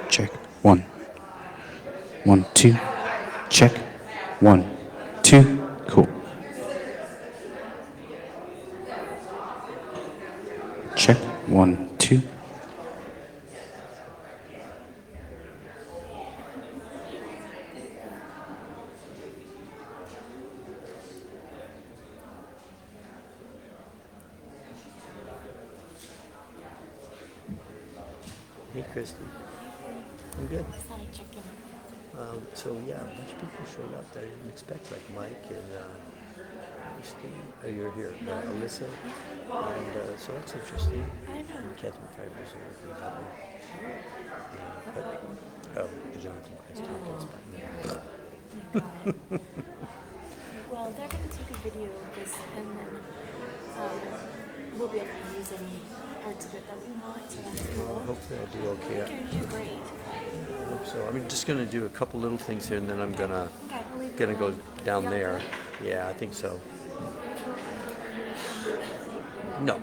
check. 1, 1, 2, check. 1, 2, cool. Check. 1, 2. Hey, Kristen. I'm good. So yeah, a bunch of people showed up that I didn't expect, like Mike and Steve. Oh, you're here. Alyssa. And so that's interesting. And Catherine Fibers are working with that one. But, Jonathan Kreiss-Tompkins. Well, they're going to take a video of this, and then we'll be able to use any parts of it that we want. So that's cool. Well, hopefully I'll do okay. You're going to do great. I hope so. I'm just going to do a couple little things here, and then I'm gonna go down there. Yeah, I think so. No.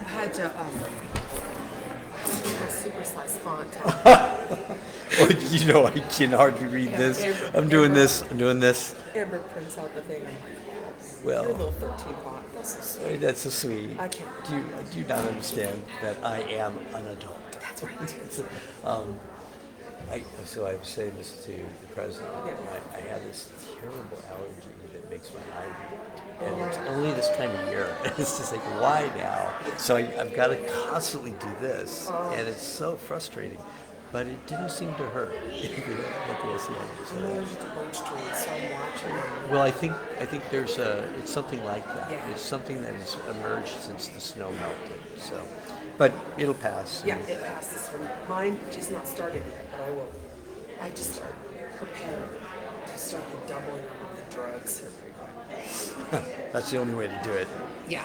I had to see supersized font. Well, you know, I can hardly read this. I'm doing this. Amber prints out the thing. I'm like, Well, your little 13 font. That's so sweet. That's so sweet. I can't. Do you not understand that I am an adult? That's right. So I was saying this to the president. Yeah. I have this terrible allergy that makes my eye weak. And it's only this time of year. It's just like, why now? So I've got to constantly do this. And it's so frustrating. But it didn't seem to hurt at the SEM. I'm allergic to birch trees, so I'm watching. Well, I think it's something like that. Yeah. It's something that has emerged since the snow melted. So, but it'll pass. Yeah, it passes for me. Mine just not started yet, but I will. I just start preparing to start the doubling of the drugs. That's the only way to do it. Yeah.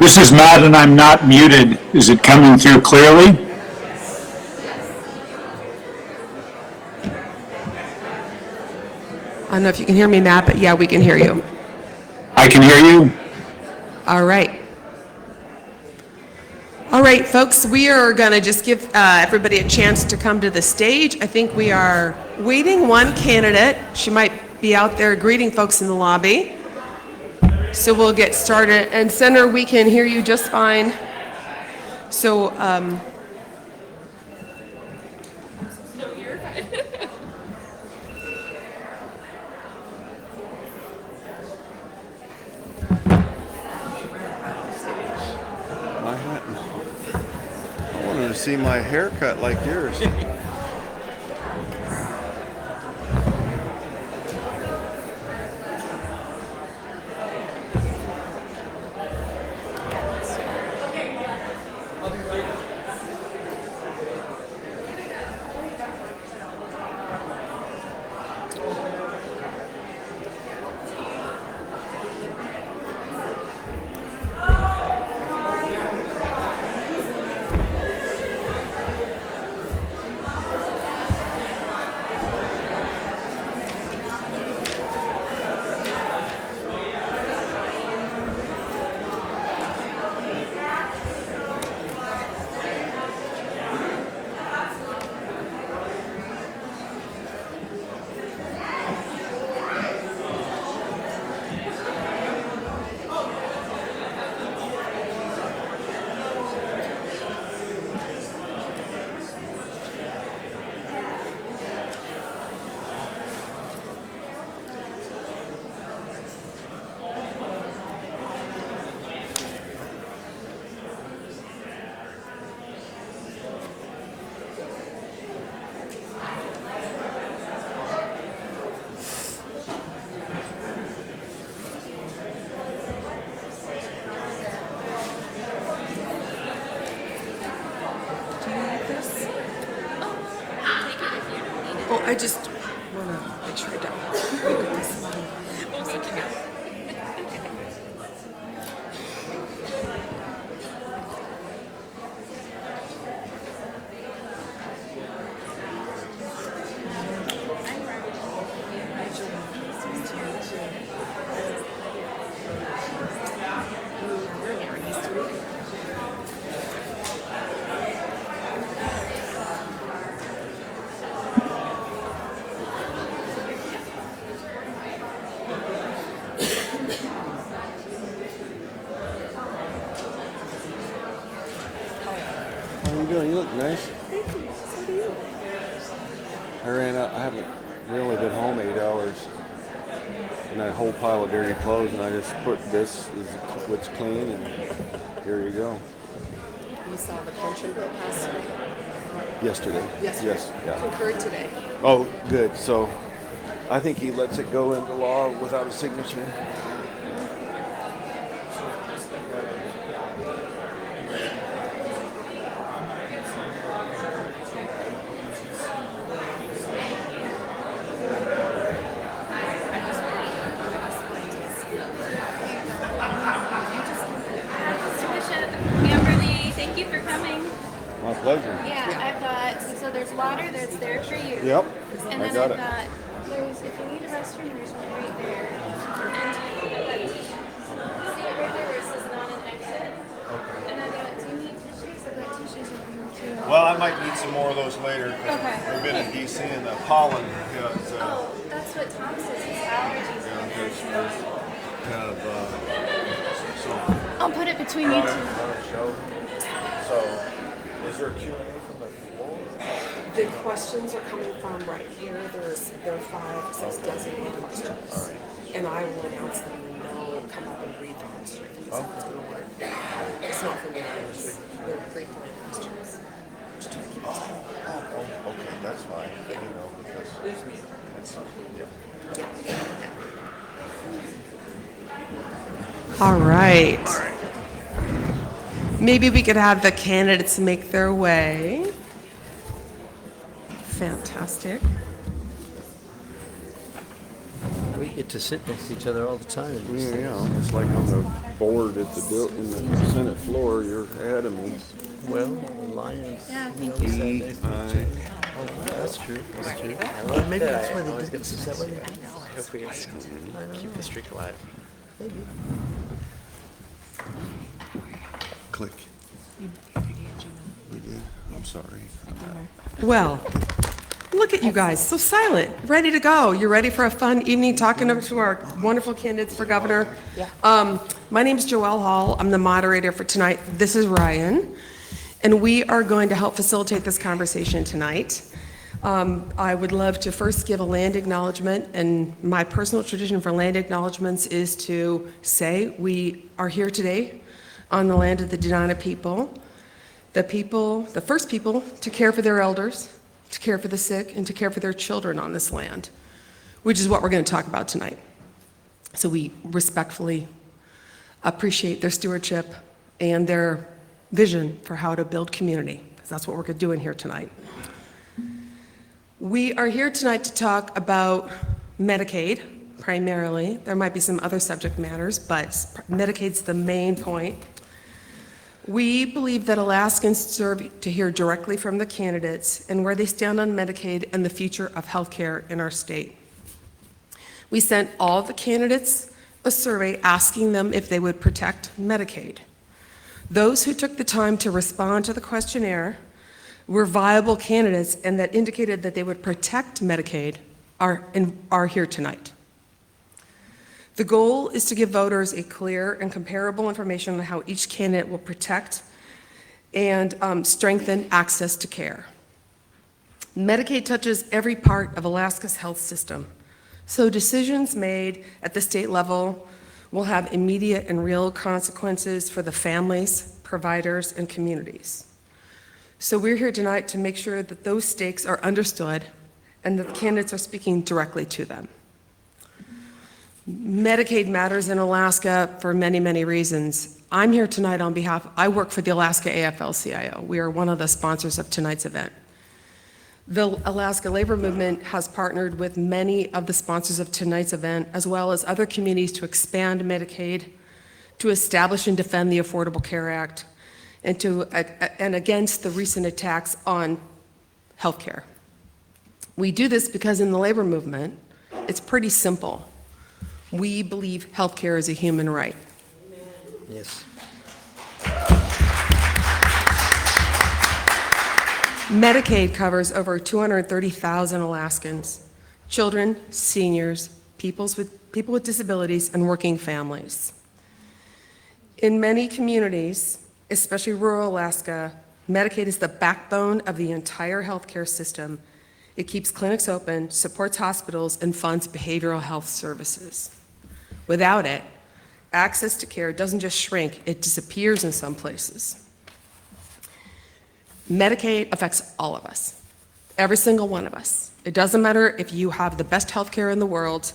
This is Matt, and I'm not muted. Is it coming through clearly? I don't know if you can hear me, Matt, but yeah, we can hear you. I can hear you. All right. All right, folks, we are going to just give everybody a chance to come to the stage. I think we are waiting one candidate. She might be out there greeting folks in the lobby. So we'll get started. And Senator, we can hear you just fine. So, My hat. I wanted to see my haircut like yours. I just want to make sure I don't look at this one. How you doing? You look nice. Thank you. So do you. I ran out. I haven't really been home 8 hours. And that whole pile of dirty clothes, and I just put this is what's clean, and here you go. You saw the pension bill pass today? Yesterday. Yes. Yeah. Concurred today. Oh, good. So I think he lets it go into law without a signature. My pleasure. Yeah, I've got, so there's water that's there for you. Yep. And I then got I've it. got, there's, if you need a restroom, there's one right there. And see it right there where it says not an exit? And I've got, do you need tissues? I've got tissues over here too. Well, I might need some more of those later. 'Cause Okay. we've been in DC and the pollen has Oh, that's what Tom says, his allergies. there's kind of some I'll put it between you two. show. So, is there a Q&A from the floor? The questions are coming from right here. There are 5, 6 designated questions. And I will announce them and they'll come up and read the question. That's how it's going to work. It's not for me. They're pre-planned questions. Just trying to keep it tight. Oh, okay, that's fine. You know, because that's All right. Maybe we could have the candidates make their way. Fantastic. We get to sit next to each other all the time. in these Yeah, things. it's like on the board at in the Senate floor, you're ahead of me. Well, the Lions. Yeah, you know, thank sat you. next to each other. Oh, that's true. That's true. Well, maybe that's why they did this. Is that why they did this? Keep the streak alive. Maybe. Click. We did. I'm sorry. Well, look at you guys, so silent, ready to go. You're ready for a fun evening talking to our wonderful candidates for governor? My name's Joelle Hall. I'm the moderator for tonight. This is Ryan. And we are going to help facilitate this conversation tonight. I would love to first give a land acknowledgement, and my personal tradition for land acknowledgements is to say we are here today on the land of the Dena'ina people, the first people to care for their elders, to care for the sick, and to care for their children on this land, which is what we're going to talk about tonight. So we respectfully appreciate their stewardship and their vision for how to build community, because that's what we're doing here tonight. We are here tonight to talk about Medicaid, primarily. There might be some other subject matters, but Medicaid's the main point. We believe that Alaskans deserve to hear directly from the candidates and where they stand on Medicaid and the future of healthcare in our state. We sent all the candidates a survey asking them if they would protect Medicaid. Those who took the time to respond to the questionnaire were viable candidates and that indicated that they would protect Medicaid are here tonight. The goal is to give voters a clear and comparable information on how each candidate will protect and strengthen access to care. Medicaid touches every part of Alaska's health system, so decisions made at the state level will have immediate and real consequences for the families, providers, and communities. So we're here tonight to make sure that those stakes are understood and that the candidates are speaking directly to them. Medicaid matters in Alaska for many, many reasons. I'm here tonight on behalf, I work for the Alaska AFL-CIO. We are one of the sponsors of tonight's event. The Alaska Labor Movement has partnered with many of the sponsors of tonight's event, as well as other communities, to expand Medicaid, to establish and defend the Affordable Care Act, and against the recent attacks on healthcare. We do this because in the labor movement, it's pretty simple. We believe healthcare is a human right. Yes. Medicaid covers over 230,000 Alaskans, children, seniors, people with disabilities, and working families. In many communities, especially rural Alaska, Medicaid is the backbone of the entire healthcare system. It keeps clinics open, supports hospitals, and funds behavioral health services. Without it, access to care doesn't just shrink, it disappears in some places. Medicaid affects all of us, every single one of us. It doesn't matter if you have the best health care in the world,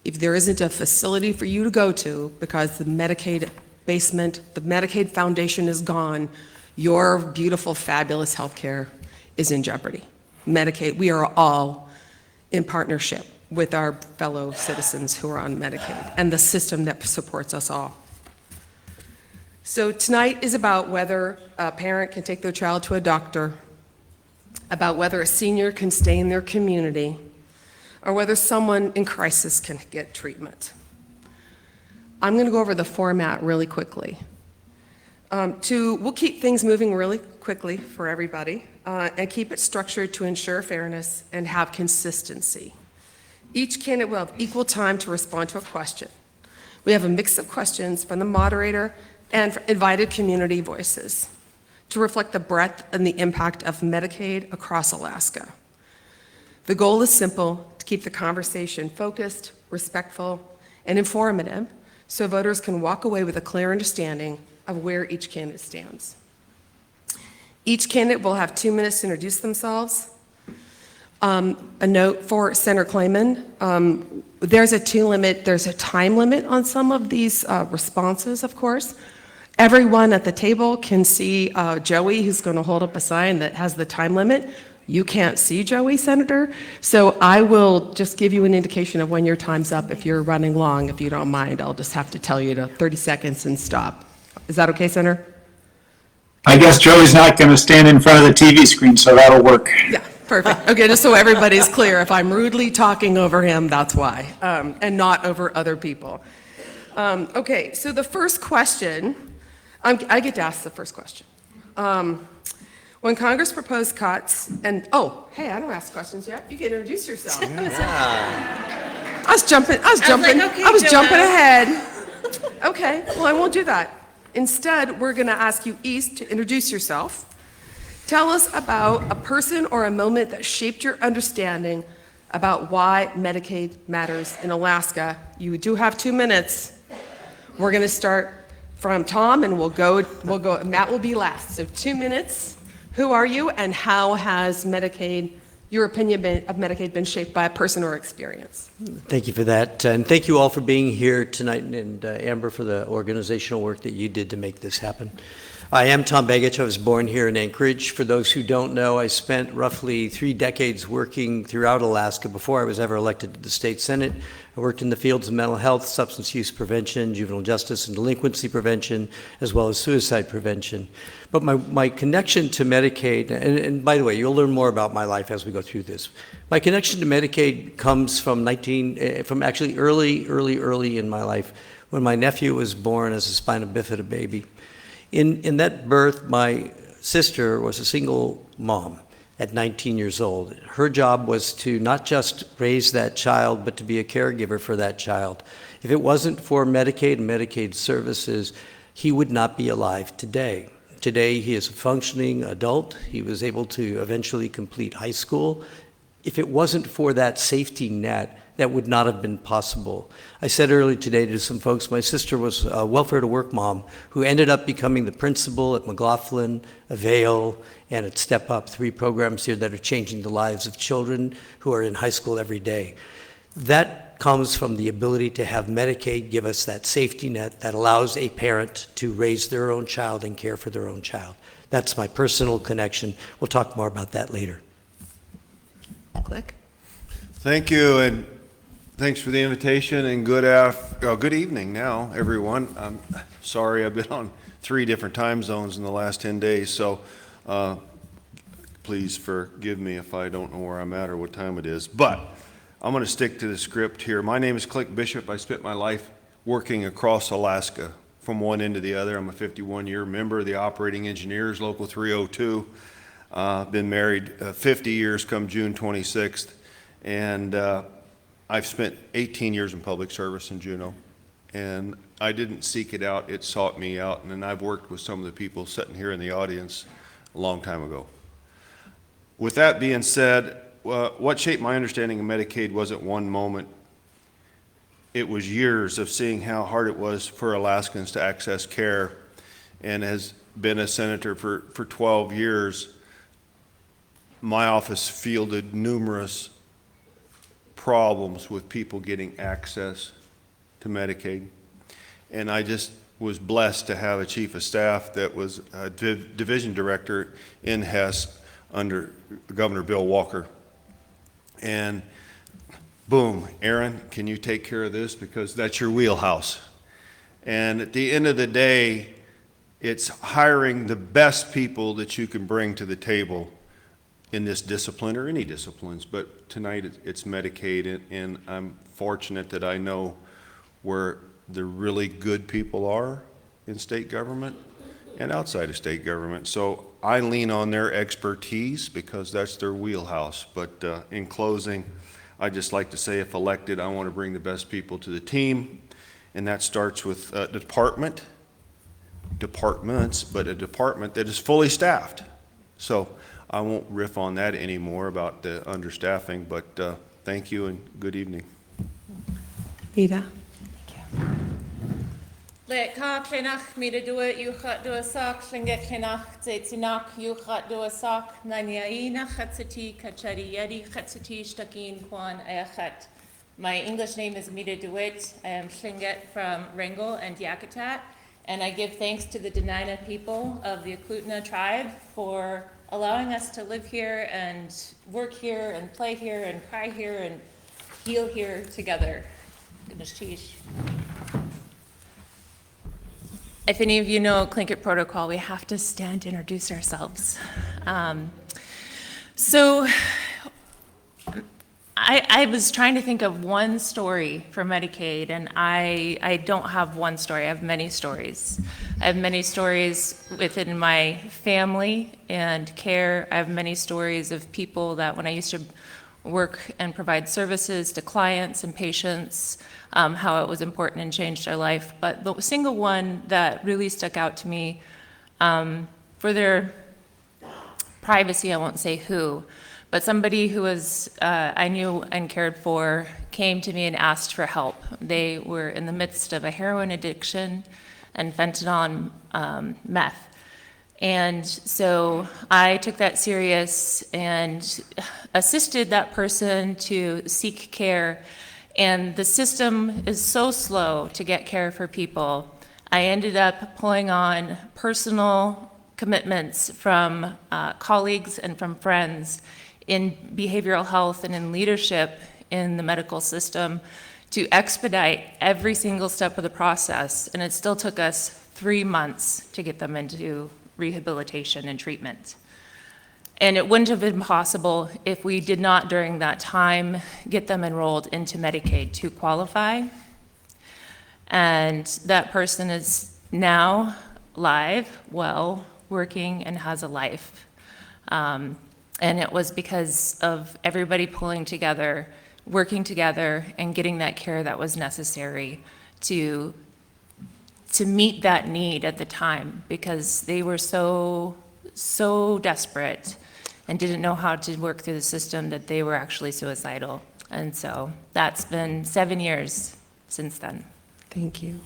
if there isn't a facility for you to go to because the Medicaid basement, the Medicaid foundation is gone, your beautiful, fabulous health care is in jeopardy. Medicaid, we are all in partnership with our fellow citizens who are on Medicaid and the system that supports us all. So tonight is about whether a parent can take their child to a doctor, about whether a senior can stay in their community, or whether someone in crisis can get treatment. I'm going to go over the format really quickly. We'll keep things moving really quickly for everybody and keep it structured to ensure fairness and have consistency. Each candidate will have equal time to respond to a question. We have a mix of questions from the moderator and invited community voices to reflect the breadth and the impact of Medicaid across Alaska. The goal is simple: to keep the conversation focused, respectful, and informative so voters can walk away with a clear understanding of where each candidate stands. Each candidate will have 2 minutes to introduce themselves. A note for Senator Claman, there's a time limit on some of these responses, of course. Everyone at the table can see Joey, who's going to hold up a sign that has the time limit. You can't see Joey, Senator, so I will just give you an indication of when your time's up. If you're running long, if you don't mind, I'll just have to tell you to 30 seconds and stop. Is that okay, Senator? I guess Joey's not going to stand in front of the TV screen, so that'll work. Yeah, perfect. Okay, just so everybody's clear, if I'm rudely talking over him, that's why, and not over other people. Okay, so the first question, I get to ask the first question. When Congress proposed cuts, and, oh, hey, I don't ask questions yet. You can introduce yourself. I was jumping ahead. Okay, well, I won't do that. Instead, we're going to ask you, East, to introduce yourself. Tell us about a person or a moment that shaped your understanding about why Medicaid matters in Alaska. You do have 2 minutes. We're going to start from Tom, and we'll go. Matt will be last. So 2 minutes. Who are you, and how has Medicaid, your opinion of Medicaid, been shaped by a person or experience? Thank you for that, and thank you all for being here tonight, and Amber, for the organizational work that you did to make this happen. I am Tom Begich. I was born here in Anchorage. For those who don't know, I spent roughly 3 decades working throughout Alaska before I was ever elected to the state Senate. I worked in the fields of mental health, substance use prevention, juvenile justice and delinquency prevention, as well as suicide prevention. But my connection to Medicaid, and by the way, you'll learn more about my life as we go through this. My connection to Medicaid comes from actually early in my life, when my nephew was born as a spina bifida baby. In that birth, my sister was a single mom at 19 years old. Her job was to not just raise that child, but to be a caregiver for that child. If it wasn't for Medicaid and Medicaid services, he would not be alive today. Today, he is a functioning adult. He was able to eventually complete high school. If it wasn't for that safety net, that would not have been possible. I said earlier today to some folks, my sister was a welfare to work mom who ended up becoming the principal at McLaughlin, Avail, and at Step Up, 3 programs here that are changing the lives of children who are in high school every day. That comes from the ability to have Medicaid give us that safety net that allows a parent to raise their own child and care for their own child. That's my personal connection. We'll talk more about that later. Click. Thank you, and thanks for the invitation, and good evening now, everyone. I'm sorry I've been on 3 different time zones in the last 10 days, so please forgive me if I don't know where I'm at or what time it is. But I'm going to stick to the script here. My name is Click Bishop. I spent my life working across Alaska from one end to the other. I'm a 51-year member of the Operating Engineers, Local 302. Been married 50 years come June 26th, and I've spent 18 years in public service in Juneau, and I didn't seek it out, it sought me out, and then I've worked with some of the people sitting here in the audience a long time ago. With that being said, what shaped my understanding of Medicaid wasn't one moment. It was years of seeing how hard it was for Alaskans to access care, and has been a senator for 12 years. My office fielded numerous problems with people getting access to Medicaid. And I just was blessed to have a chief of staff that was a division director in HES under Governor Bill Walker. And boom, Aaron, can you take care of this? Because that's your wheelhouse. And at the end of the day, it's hiring the best people that you can bring to the table in this discipline or any disciplines, but tonight it's Medicaid, and I'm fortunate that I know where the really good people are in state government and outside of state government. So I lean on their expertise because that's their wheelhouse. But in closing, I'd just like to say, if elected, I want to bring the best people to the team, and that starts with departments, but a department that is fully staffed. So I won't riff on that anymore about the understaffing, but thank you and good evening. Meda. Le ka klenach Meda DeWitt yuchat do a sock linge klenach zetzinak yuchat do a sock nanyaina chatsati kachari yedi chatsati shtakin kwan ayachat. My English name is Meda DeWitt. I am Tlingit from Wrangell and Yakutat, and I give thanks to the Dena'ina people of the Eklutna tribe for allowing us to live here and work here and play here and cry here and heal here together. Goodness sheesh. If any of you know Tlingit protocol, we have to stand to introduce ourselves. So I was trying to think of one story for Medicaid, and I don't have one story. I have many stories. I have many stories within my family and care. I have many stories of people that when I used to work and provide services to clients and patients, how it was important and changed their life. But the single one that really stuck out to me, for their privacy, I won't say who, but somebody who was I knew and cared for came to me and asked for help. They were in the midst of a heroin addiction and fentanyl and meth. And so I took that serious and assisted that person to seek care. And the system is so slow to get care for people. I ended up pulling on personal commitments from colleagues and from friends in behavioral health and in leadership in the medical system to expedite every single step of the process. And it still took us 3 months to get them into rehabilitation and treatment. And it wouldn't have been possible if we did not, during that time, get them enrolled into Medicaid to qualify. And that person is now live, well, working, and has a life. And it was because of everybody pulling together, working together, and getting that care that was necessary to meet that need at the time, because they were so desperate and didn't know how to work through the system that they were actually suicidal. And so that's been 7 years since then. Thank you.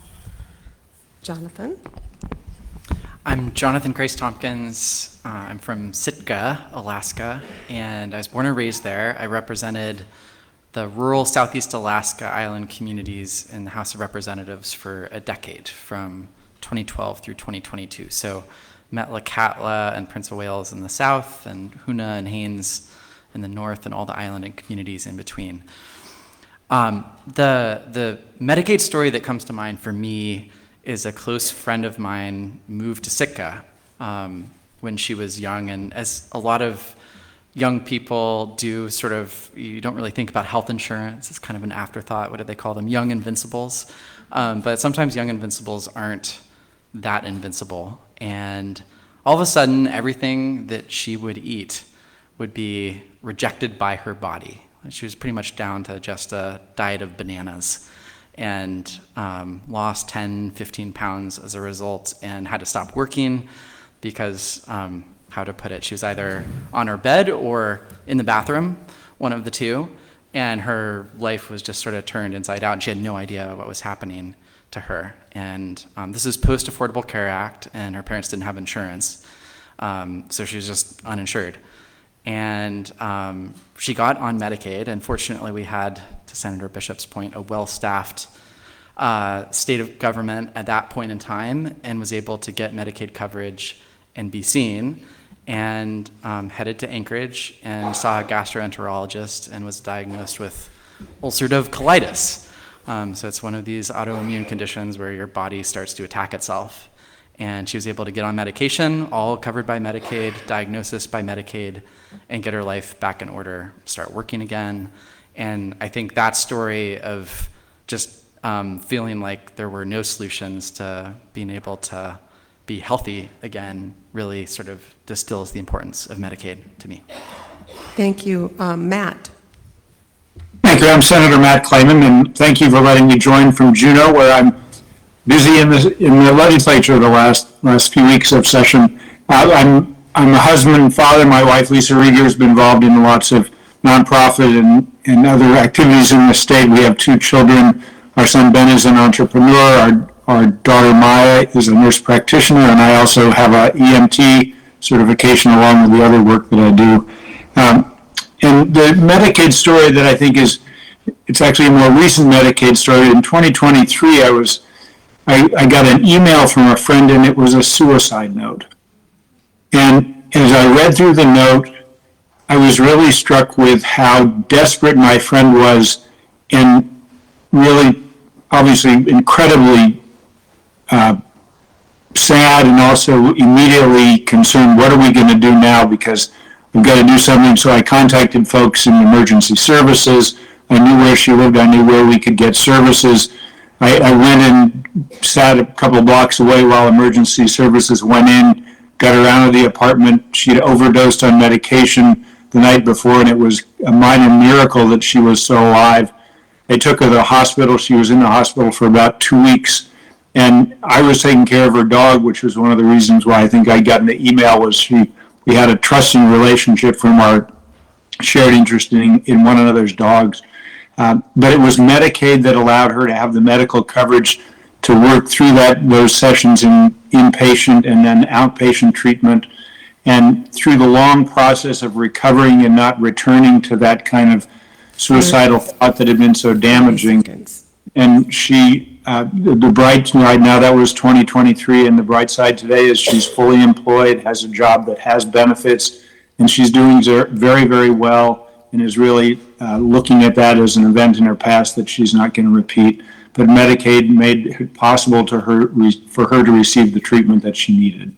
Jonathan? I'm Jonathan Kreiss-Tompkins. I'm from Sitka, Alaska, and I was born and raised there. I represented the rural Southeast Alaska island communities in the House of Representatives for a decade, from 2012 through 2022. So Metlakatla and Prince of Wales in the south, and Hoonah and Haines in the north, and all the island and communities in between. The Medicaid story that comes to mind for me is a close friend of mine moved to Sitka when she was young, and as a lot of young people do, sort of, you don't really think about health insurance. It's kind of an afterthought. What do they call them? Young invincibles. But sometimes young invincibles aren't that invincible. And all of a sudden, everything that she would eat would be rejected by her body. She was pretty much down to just a diet of bananas, and lost 10, 15 pounds as a result, and had to stop working because, how to put it, she was either on her bed or in the bathroom, one of the two, and her life was just sort of turned inside out, and she had no idea what was happening to her. And this is post-Affordable Care Act, and her parents didn't have insurance, so she was just uninsured. And she got on Medicaid, and fortunately we had, to Senator Bishop's point, a well-staffed state of government at that point in time, and was able to get Medicaid coverage and be seen, and headed to Anchorage and saw a gastroenterologist and was diagnosed with ulcerative colitis. So it's one of these autoimmune conditions where your body starts to attack itself. And she was able to get on medication, all covered by Medicaid, diagnosis by Medicaid, and get her life back in order, start working again. And I think that story of just feeling like there were no solutions to being able to be healthy again really sort of distills the importance of Medicaid to me. Thank you. Matt? Thank you. I'm Senator Matt Claman, and thank you for letting me join from Juneau, where I'm busy in the legislature the last few weeks of session. I'm a husband and father. My wife, Lisa Rieger, has been involved in lots of nonprofit and other activities in the state. We have 2 children. Our son Ben is an entrepreneur. Our daughter Maya is a nurse practitioner, and I also have a EMT certification along with the other work that I do. And the Medicaid story that I think it's actually a more recent Medicaid story. In 2023, I got an email from a friend, and it was a suicide note. And as I read through the note, I was really struck with how desperate my friend was, and really, obviously, incredibly sad, and also immediately concerned, what are we going to do now? Because we've got to do something. So I contacted folks in emergency services. I knew where she lived. I knew where we could get services. I went and sat a couple of blocks away while emergency services went in, got her out of the apartment. She had overdosed on medication the night before, and it was a minor miracle that she was still alive. They took her to the hospital. She was in the hospital for about 2 weeks. And I was taking care of her dog, which was one of the reasons why I think I got in the email, was we had a trusting relationship from our shared interest in one another's dogs. But it was Medicaid that allowed her to have the medical coverage to work through those sessions in inpatient and then outpatient treatment. And through the long process of recovering and not returning to that kind of suicidal thought that had been so damaging. And she, the bright side now, that was 2023, and the bright side today is she's fully employed, has a job that has benefits, and she's doing very, very well, and is really looking at that as an event in her past that she's not going to repeat. But Medicaid made it possible for her to receive the treatment that she needed.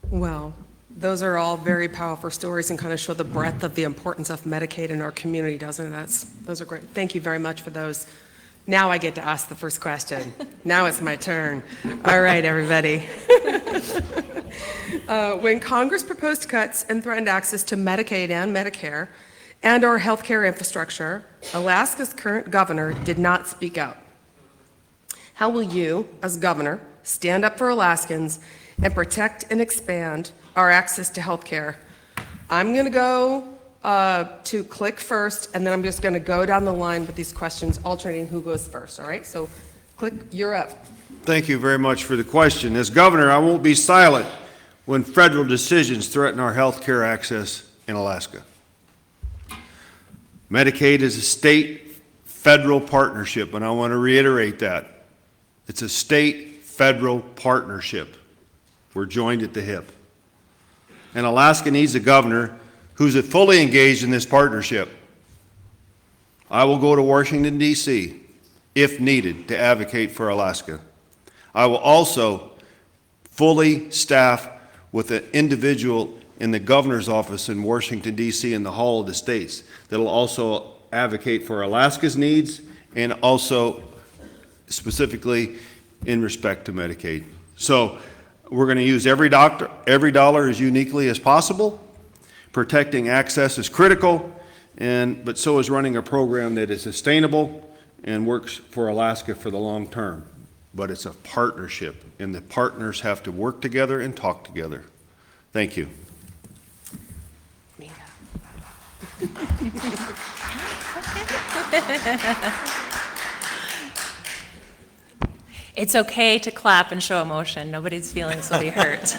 Well, those are all very powerful stories and kind of show the breadth of the importance of Medicaid in our community, doesn't it? Those are great. Thank you very much for those. Now I get to ask the first question. Now it's my turn. All right, everybody. When Congress proposed cuts and threatened access to Medicaid and Medicare and our healthcare infrastructure, Alaska's current governor did not speak out. How will you, as governor, stand up for Alaskans and protect and expand our access to healthcare? I'm going to go to Click first, and then I'm just going to go down the line with these questions, alternating who goes first, all right? So, Click, you're up. Thank you very much for the question. As governor, I won't be silent when federal decisions threaten our health care access in Alaska. Medicaid is a state-federal partnership, and I want to reiterate that. It's a state-federal partnership. We're joined at the hip. And Alaska needs a governor who's fully engaged in this partnership. I will go to Washington, D.C., if needed, to advocate for Alaska. I will also fully staff with an individual in the governor's office in Washington, D.C., in the Hall of the States that'll also advocate for Alaska's needs and also specifically in respect to Medicaid. So we're going to use every dollar as uniquely as possible. Protecting access is critical, but so is running a program that is sustainable and works for Alaska for the long term. But it's a partnership, and the partners have to work together and talk together. Thank you. It's okay to clap and show emotion. Nobody's feelings will be hurt.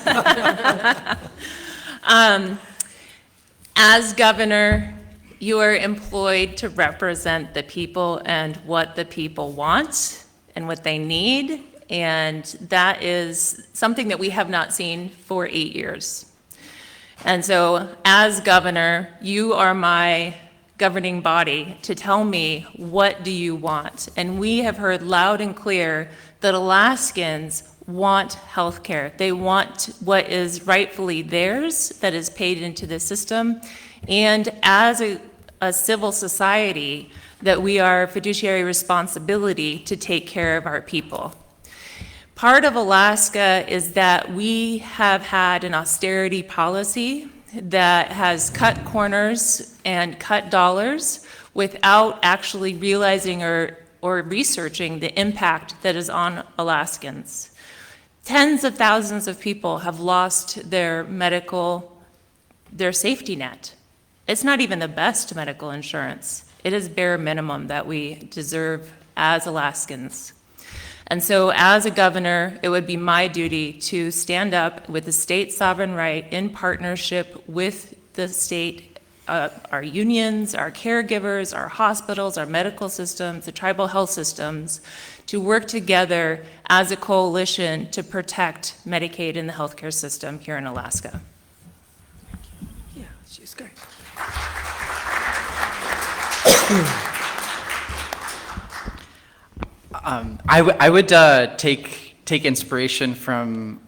As governor, you are employed to represent the people and what the people want and what they need, and that is something that we have not seen for 8 years. And so, as governor, you are my governing body to tell me, what do you want? And we have heard loud and clear that Alaskans want health care. They want what is rightfully theirs, that is paid into the system. And as a civil society, that we are fiduciary responsibility to take care of our people. Part of Alaska is that we have had an austerity policy that has cut corners and cut dollars without actually realizing or researching the impact that is on Alaskans. Tens of thousands of people have lost their safety net. It's not even the best medical insurance. It is bare minimum that we deserve as Alaskans. And so as a governor, it would be my duty to stand up with the state sovereign right in partnership with the state, our unions, our caregivers, our hospitals, our medical systems, the tribal health systems, to work together as a coalition to protect Medicaid in the healthcare system here in Alaska. this guy. I would take inspiration from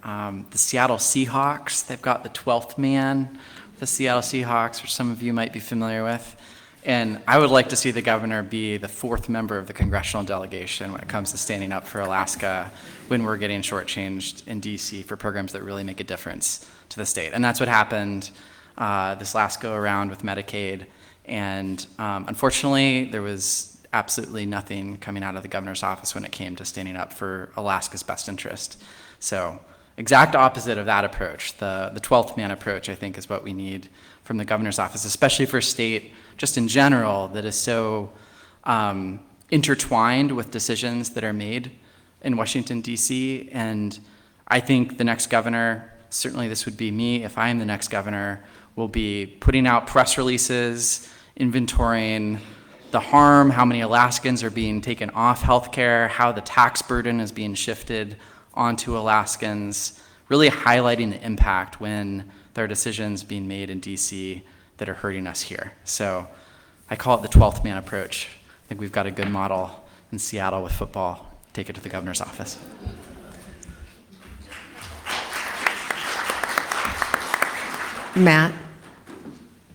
the Seattle Seahawks. They've got the 12th man, the Seattle Seahawks, which some of you might be familiar with. And I would like to see the governor be the 4th member of the congressional delegation when it comes to standing up for Alaska when we're getting shortchanged in DC for programs that really make a difference to the state. And that's what happened this last go around with Medicaid. And unfortunately, there was absolutely nothing coming out of the governor's office when it came to standing up for Alaska's best interest. So exact opposite of that approach. The 12th man approach, I think, is what we need from the governor's office, especially for a state just in general that is so intertwined with decisions that are made in Washington, D.C. And I think the next governor, certainly this would be me if I am the next governor, will be putting out press releases, inventorying the harm, how many Alaskans are being taken off healthcare, how the tax burden is being shifted onto Alaskans, really highlighting the impact when there are decisions being made in DC that are hurting us here. So I call it the 12th man approach. I think we've got a good model in Seattle with football. Take it to the governor's office. Matt?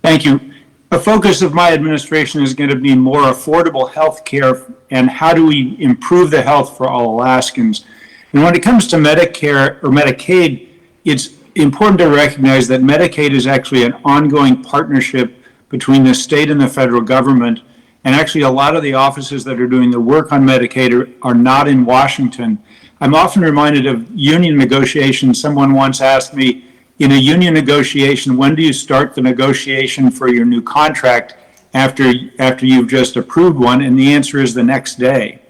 Thank you. The focus of my administration is going to be more affordable health care and how do we improve the health for all Alaskans. And when it comes to Medicare or Medicaid, it's important to recognize that Medicaid is actually an ongoing partnership between the state and the federal government. And actually, a lot of the offices that are doing the work on Medicaid are not in Washington. I'm often reminded of union negotiations. Someone once asked me, in a union negotiation, when do you start the negotiation for your new contract after you've just approved one? And the answer is the next day.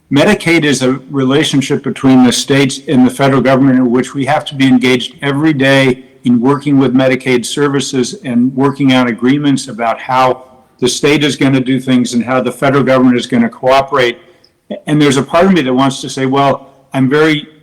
Medicaid is a relationship between the states and the federal government in which we have to be engaged every day in working with Medicaid services and working out agreements about how the state is going to do things and how the federal government is going to cooperate. And there's a part of me that wants to say, well, I'm very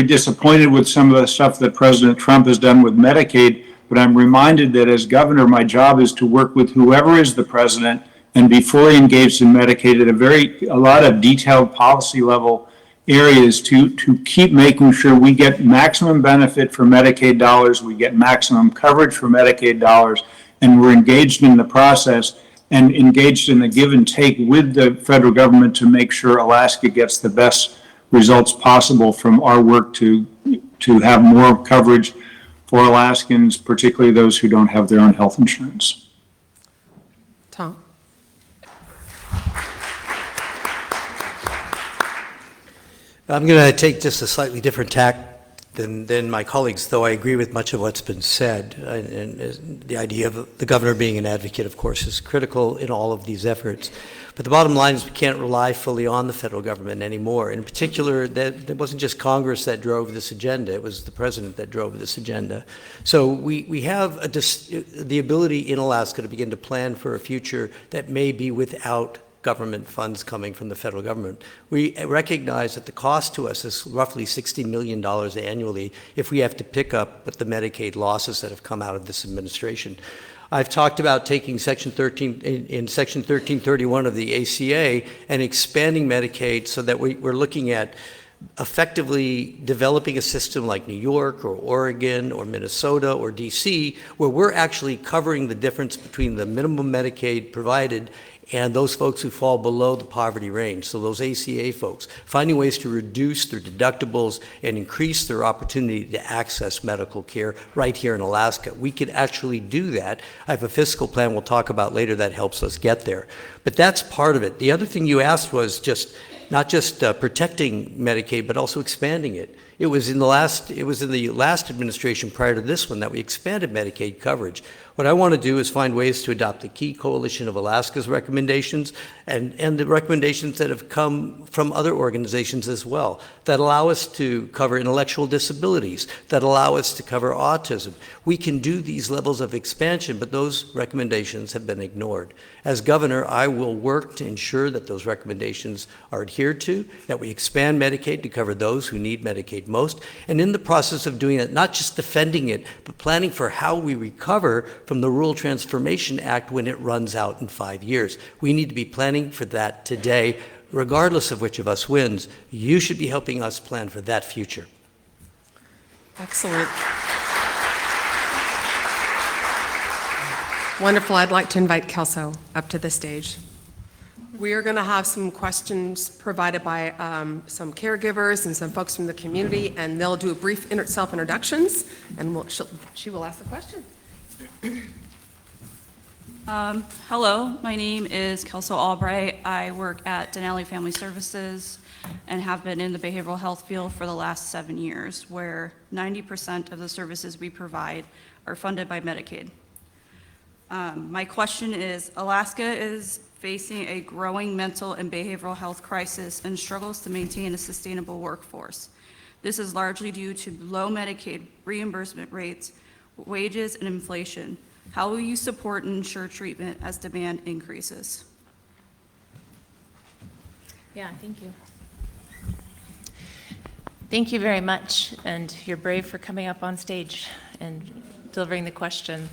disappointed with some of the stuff that President Trump has done with Medicaid, but I'm reminded that as governor, my job is to work with whoever is the president and be fully engaged in Medicaid at a lot of detailed policy level areas to keep making sure we get maximum benefit for Medicaid dollars, we get maximum coverage for Medicaid dollars, and we're engaged in the process and engaged in the give and take with the federal government to make sure Alaska gets the best results possible from our work to have more coverage for Alaskans, particularly those who don't have their own health insurance. Tom? I'm going to take just a slightly different tack than my colleagues, though I agree with much of what's been said. And the idea of the governor being an advocate, of course, is critical in all of these efforts. But the bottom line is we can't rely fully on the federal government anymore. In particular, that it wasn't just Congress that drove this agenda, it was the president that drove this agenda. So we have the ability in Alaska to begin to plan for a future that may be without government funds coming from the federal government. We recognize that the cost to us is roughly $60 million annually if we have to pick up with the Medicaid losses that have come out of this administration. I've talked about taking Section 1331 of the ACA and expanding Medicaid so that we're looking at effectively developing a system like New York or Oregon or Minnesota or DC, where we're actually covering the difference between the minimum Medicaid provided and those folks who fall below the poverty range, so those ACA folks, finding ways to reduce their deductibles and increase their opportunity to access medical care right here in Alaska. We could actually do that. I have a fiscal plan we'll talk about later that helps us get there. But that's part of it. The other thing you asked was not just protecting Medicaid, but also expanding it. It was in the last administration prior to this one that we expanded Medicaid coverage. What I want to do is find ways to adopt the key coalition of Alaska's recommendations and the recommendations that have come from other organizations as well that allow us to cover intellectual disabilities, that allow us to cover autism. We can do these levels of expansion, but those recommendations have been ignored. As governor, I will work to ensure that those recommendations are adhered to, that we expand Medicaid to cover those who need Medicaid need most. And in the process of doing it, not just defending it, but planning for how we recover from the Rural Transformation Act when it runs out in 5 years. We need to be planning for that today, regardless of which of us wins. You should be helping us plan for that future. Excellent. Wonderful. I'd like to invite Kelso up to the stage. We are going to have some questions provided by some caregivers and some folks from the community, and they'll do a brief self-introductions, and she will ask the question. Hello, my name is Kelso Albright. I work at Denali Family Services and have been in the behavioral health field for the last 7 years, where 90% of the services we provide are funded by Medicaid. My question is, Alaska is facing a growing mental and behavioral health crisis and struggles to maintain a sustainable workforce. This is largely due to low Medicaid reimbursement rates, wages, and inflation. How will you support and ensure treatment as demand increases? Yeah, thank you. Thank you very much, and you're brave for coming up on stage and delivering the question.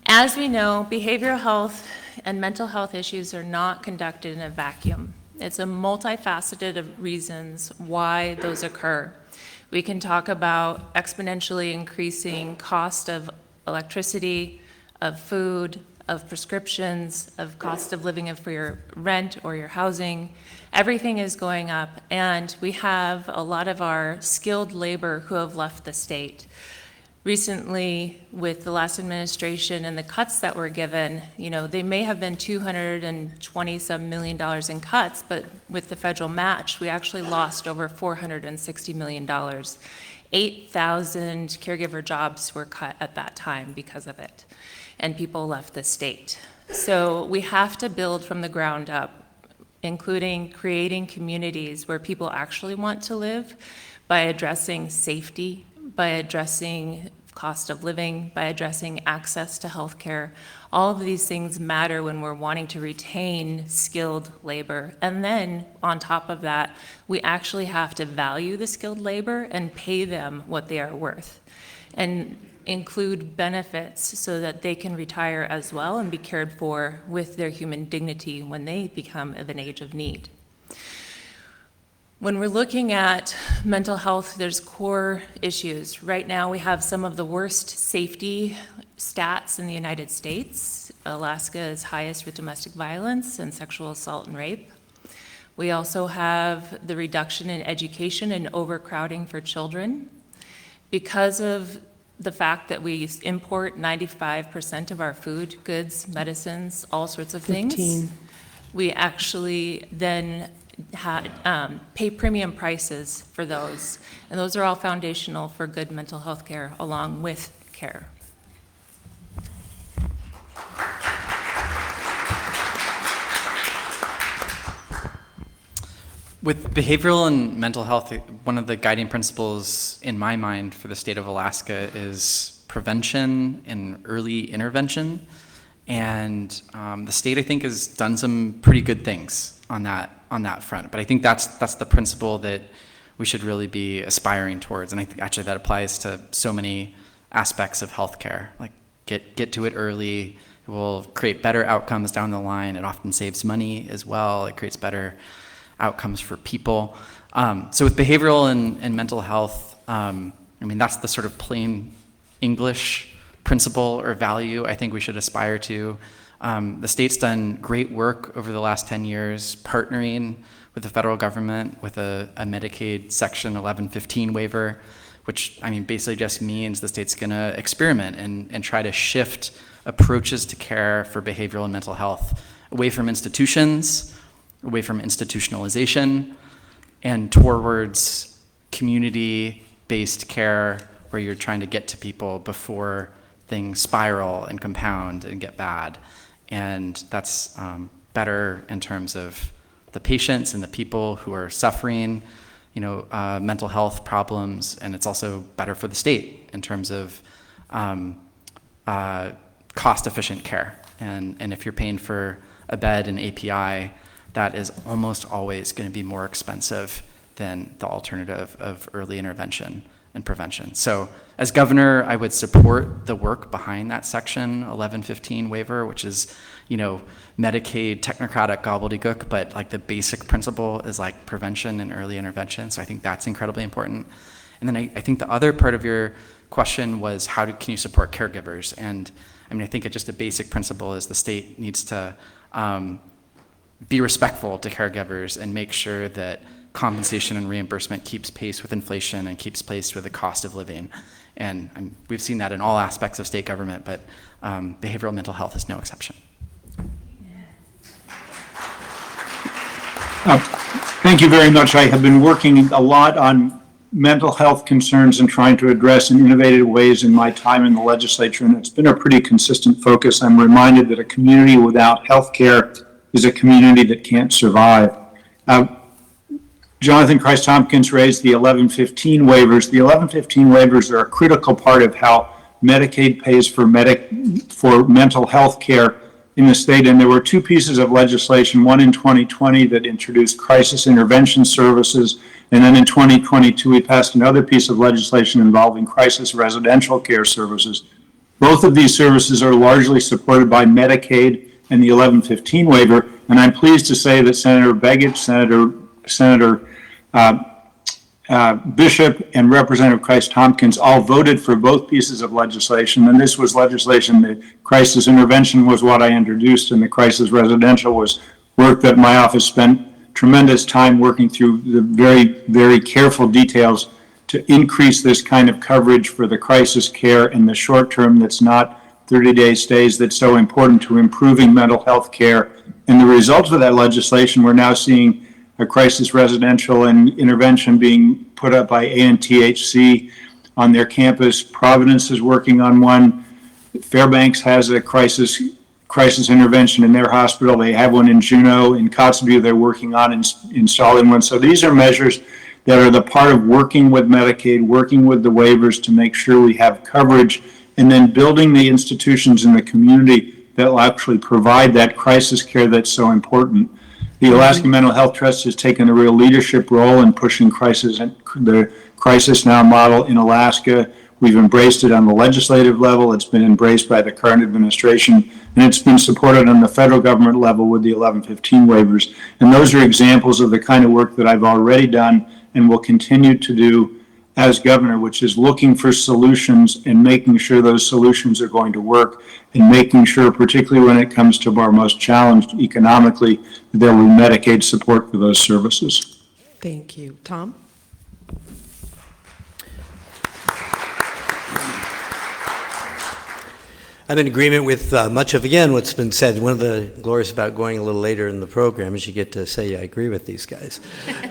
As we know, behavioral health and mental health issues are not conducted in a vacuum. It's a multifaceted of reasons why those occur. We can talk about exponentially increasing cost of electricity, of food, of prescriptions, of cost of living for your rent or your housing. Everything is going up, and we have a lot of our skilled labor who have left the state. Recently, with the last administration and the cuts that were given, they may have been $220-some million in cuts, but with the federal match, we actually lost over $460 million. 8,000 caregiver jobs were cut at that time because of it, and people left the state. So we have to build from the ground up, including creating communities where people actually want to live by addressing safety, by addressing cost of living, by addressing access to health care. All of these things matter when we're wanting to retain skilled labor. And then on top of that, we actually have to value the skilled labor and pay them what they are worth, and include benefits so that they can retire as well and be cared for with their human dignity when they become of an age of need. When we're looking at mental health, there's core issues. Right now, we have some of the worst safety stats in the United States. Alaska is highest with domestic violence and sexual assault and rape. We also have the reduction in education and overcrowding for children. Because of the fact that we import 95% of our food, goods, medicines, all sorts of things, we actually then pay premium prices for those. And those are all foundational for good mental health care along with care. With behavioral and mental health, one of the guiding principles in my mind for the state of Alaska is prevention and early intervention. And the state, I think, has done some pretty good things on that front. But I think that's the principle that we should really be aspiring towards. And I think actually that applies to so many aspects of healthcare. Like get to it early. It will create better outcomes down the line. It often saves money as well. It creates better outcomes for people. So with behavioral and mental health, that's the sort of plain English principle or value I think we should aspire to. The state's done great work over the last 10 years, partnering with the federal government with a Medicaid Section 1115 waiver, which basically just means the state's gonna experiment and try to shift approaches to care for behavioral and mental health away from institutions, away from institutionalization, and towards community-based care where you're trying to get to people before things spiral and compound and get bad. And that's better in terms of the patients and the people who are suffering, mental health problems, and it's also better for the state in terms of cost-efficient care. And if you're paying for a bed and API, that is almost always going to be more expensive than the alternative of early intervention and prevention. So as governor, I would support the work behind that section 1115 waiver, which is, Medicaid technocratic gobbledygook, but like the basic principle is like prevention and early intervention. So I think that's incredibly important. And then I think the other part of your question was can you support caregivers? And I mean, I think just a basic principle is the state needs to be respectful to caregivers and make sure that compensation and reimbursement keeps pace with inflation and keeps pace with the cost of living. And we've seen that in all aspects of state government, but behavioral mental health is no exception. Thank you very much. I have been working a lot on mental health concerns and trying to address in innovative ways in my time in the legislature, and it's been a pretty consistent focus. I'm reminded that a community without health care is a community that can't survive. Jonathan Kreiss-Tompkins raised the 1115 waivers. The 1115 waivers are a critical part of how Medicaid pays for mental health care in the state, and there were two pieces of legislation, one in 2020 that introduced crisis intervention services, and then in 2022 we passed another piece of legislation involving crisis residential care services. Both of these services are largely supported by Medicaid and the 1115 waiver, and I'm pleased to say that Senator Begich, Senator Bishop, and Representative Kreiss-Tompkins all voted for both pieces of legislation, and this was legislation. The crisis intervention was what I introduced, and the crisis residential was work that my office spent tremendous time working through the very, very careful details to increase this kind of coverage for the crisis care in the short term that's not 30-day stays, that's so important to improving mental health care. And the results of that legislation, we're now seeing a crisis residential and intervention being put up by ANTHC on their campus. Providence is working on one. Fairbanks has a crisis intervention in their hospital. They have one in Juneau. In Kotzebue, they're working on installing one. So these are measures that are the part of working with Medicaid, working with the waivers to make sure we have coverage, and then building the institutions in the community that will actually provide that crisis care that's so important. The Alaska Mental Health Trust has taken a real leadership role in pushing the Crisis Now model in Alaska. We've embraced it on the legislative level. It's been embraced by the current administration, and it's been supported on the federal government level with the 1115 waivers. And those are examples of the kind of work that I've already done and will continue to do as governor, which is looking for solutions and making sure those solutions are going to work, and making sure, particularly when it comes to our most challenged economically, that there will be Medicaid support for those services. Thank you. Tom? I'm in agreement with much of, again, what's been said. One of the glories about going a little later in the program is you get to say, I agree with these guys.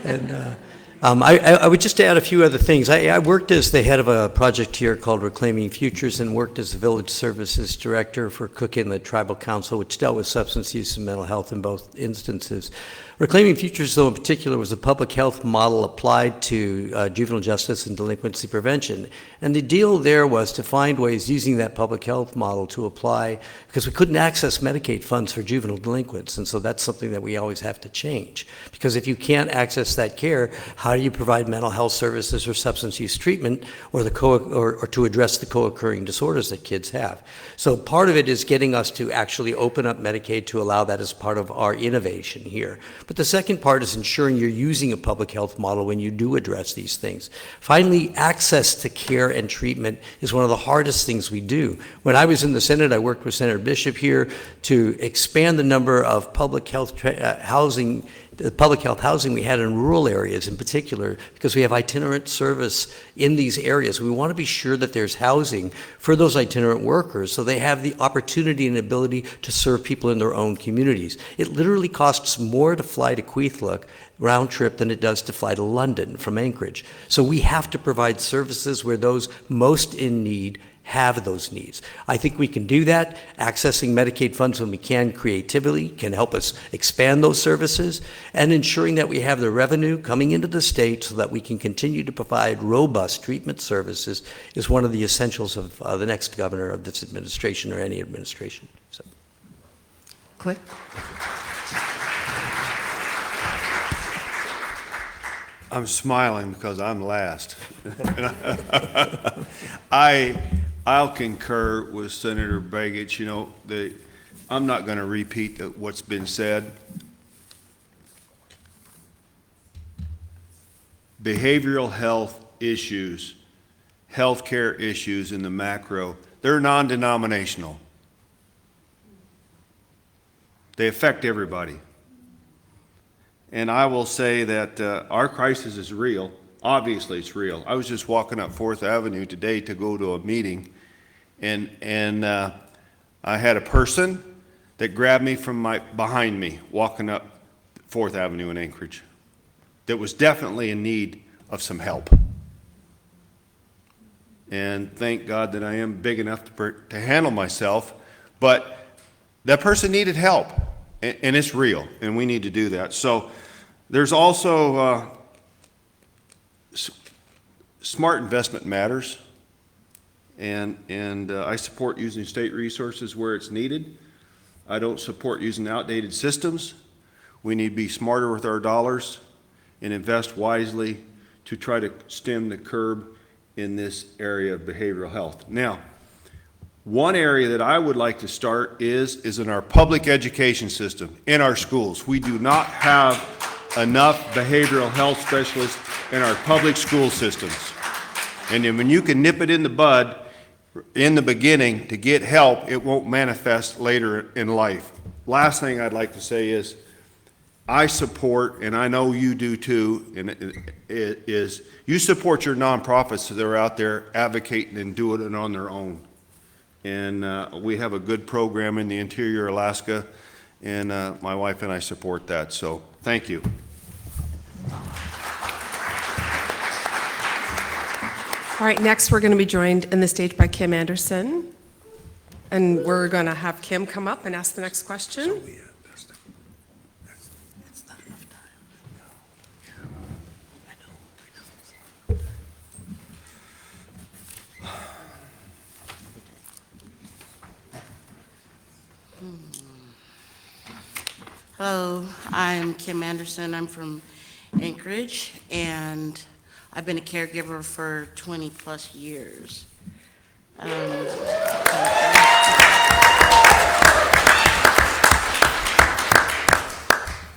And I would just add a few other things. I worked as the head of a project here called Reclaiming Futures, and worked as the Village Services Director for Cook Inlet Tribal Council, which dealt with substance use and mental health in both instances. Reclaiming Futures, though, in particular, was a public health model applied to juvenile justice and delinquency prevention. And the deal there was to find ways using that public health model to apply, because we couldn't access Medicaid funds for juvenile delinquents. And so that's something that we always have to change. Because if you can't access that care, how do you provide mental health services or substance use treatment, or to address the co-occurring disorders that kids have? So part of it is getting us to actually open up Medicaid to allow that as part of our innovation here. But the second part is ensuring you're using a public health model when you do address these things. Finally, access to care and treatment is one of the hardest things we do. When I was in the Senate, I worked with Senator Bishop here to expand the number of public health housing we had in rural areas in particular, because we have itinerant service in these areas. We want to be sure that there's housing for those itinerant workers so they have the opportunity and ability to serve people in their own communities. It literally costs more to fly to Kwethluk round trip than it does to fly to London from Anchorage. So we have to provide services where those most in need have those needs. I think we can do that. Accessing Medicaid funds when we can creatively can help us expand those services, and ensuring that we have the revenue coming into the state so that we can continue to provide robust treatment services is one of the essentials of the next governor of this administration or any administration. So. Click. I'm smiling because I'm last. I'll concur with Senator Begich. You know, I'm not going to repeat what's been said. Behavioral health issues, healthcare issues in the macro, they're non-denominational. They affect everybody. And I will say that our crisis is real. Obviously, it's real. I was just walking up 4th Avenue today to go to a meeting, and I had a person that grabbed me from behind me walking up 4th Avenue in Anchorage that was definitely in need of some help. And thank God that I am big enough to handle myself, but that person needed help, and it's real, and we need to do that. So there's also smart investment matters, and I support using state resources where it's needed. I don't support using outdated systems. We need to be smarter with our dollars and invest wisely to try to stem the curve in this area of behavioral health. Now, one area that I would like to start is in our public education system, in our schools. We do not have enough behavioral health specialists in our public school systems. And then when you can nip it in the bud in the beginning to get help, it won't manifest later in life. Last thing I'd like to say is I support, and I know you do too, and it is you support your nonprofits that are out there advocating and doing it on their own. And we have a good program in the interior Alaska, and my wife and I support that. So thank you. All right, next we're going to be joined in the stage by Kim Anderson. And we're going to have Kim come up and ask the next question. Hello, I'm Kim Anderson. I'm from Anchorage, and I've been a caregiver for 20 plus years.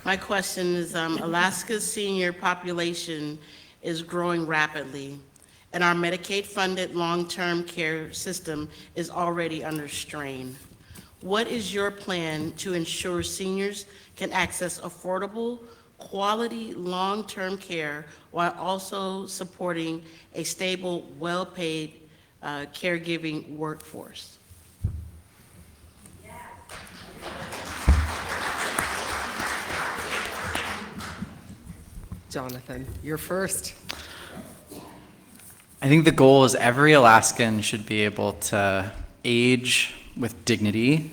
My question is, Alaska's senior population is growing rapidly, and our Medicaid-funded long-term care system is already under strain. What is your plan to ensure seniors can access affordable, quality, long-term care while also supporting a stable, well-paid caregiving workforce? Jonathan, you're first. I think the goal is every Alaskan should be able to age with dignity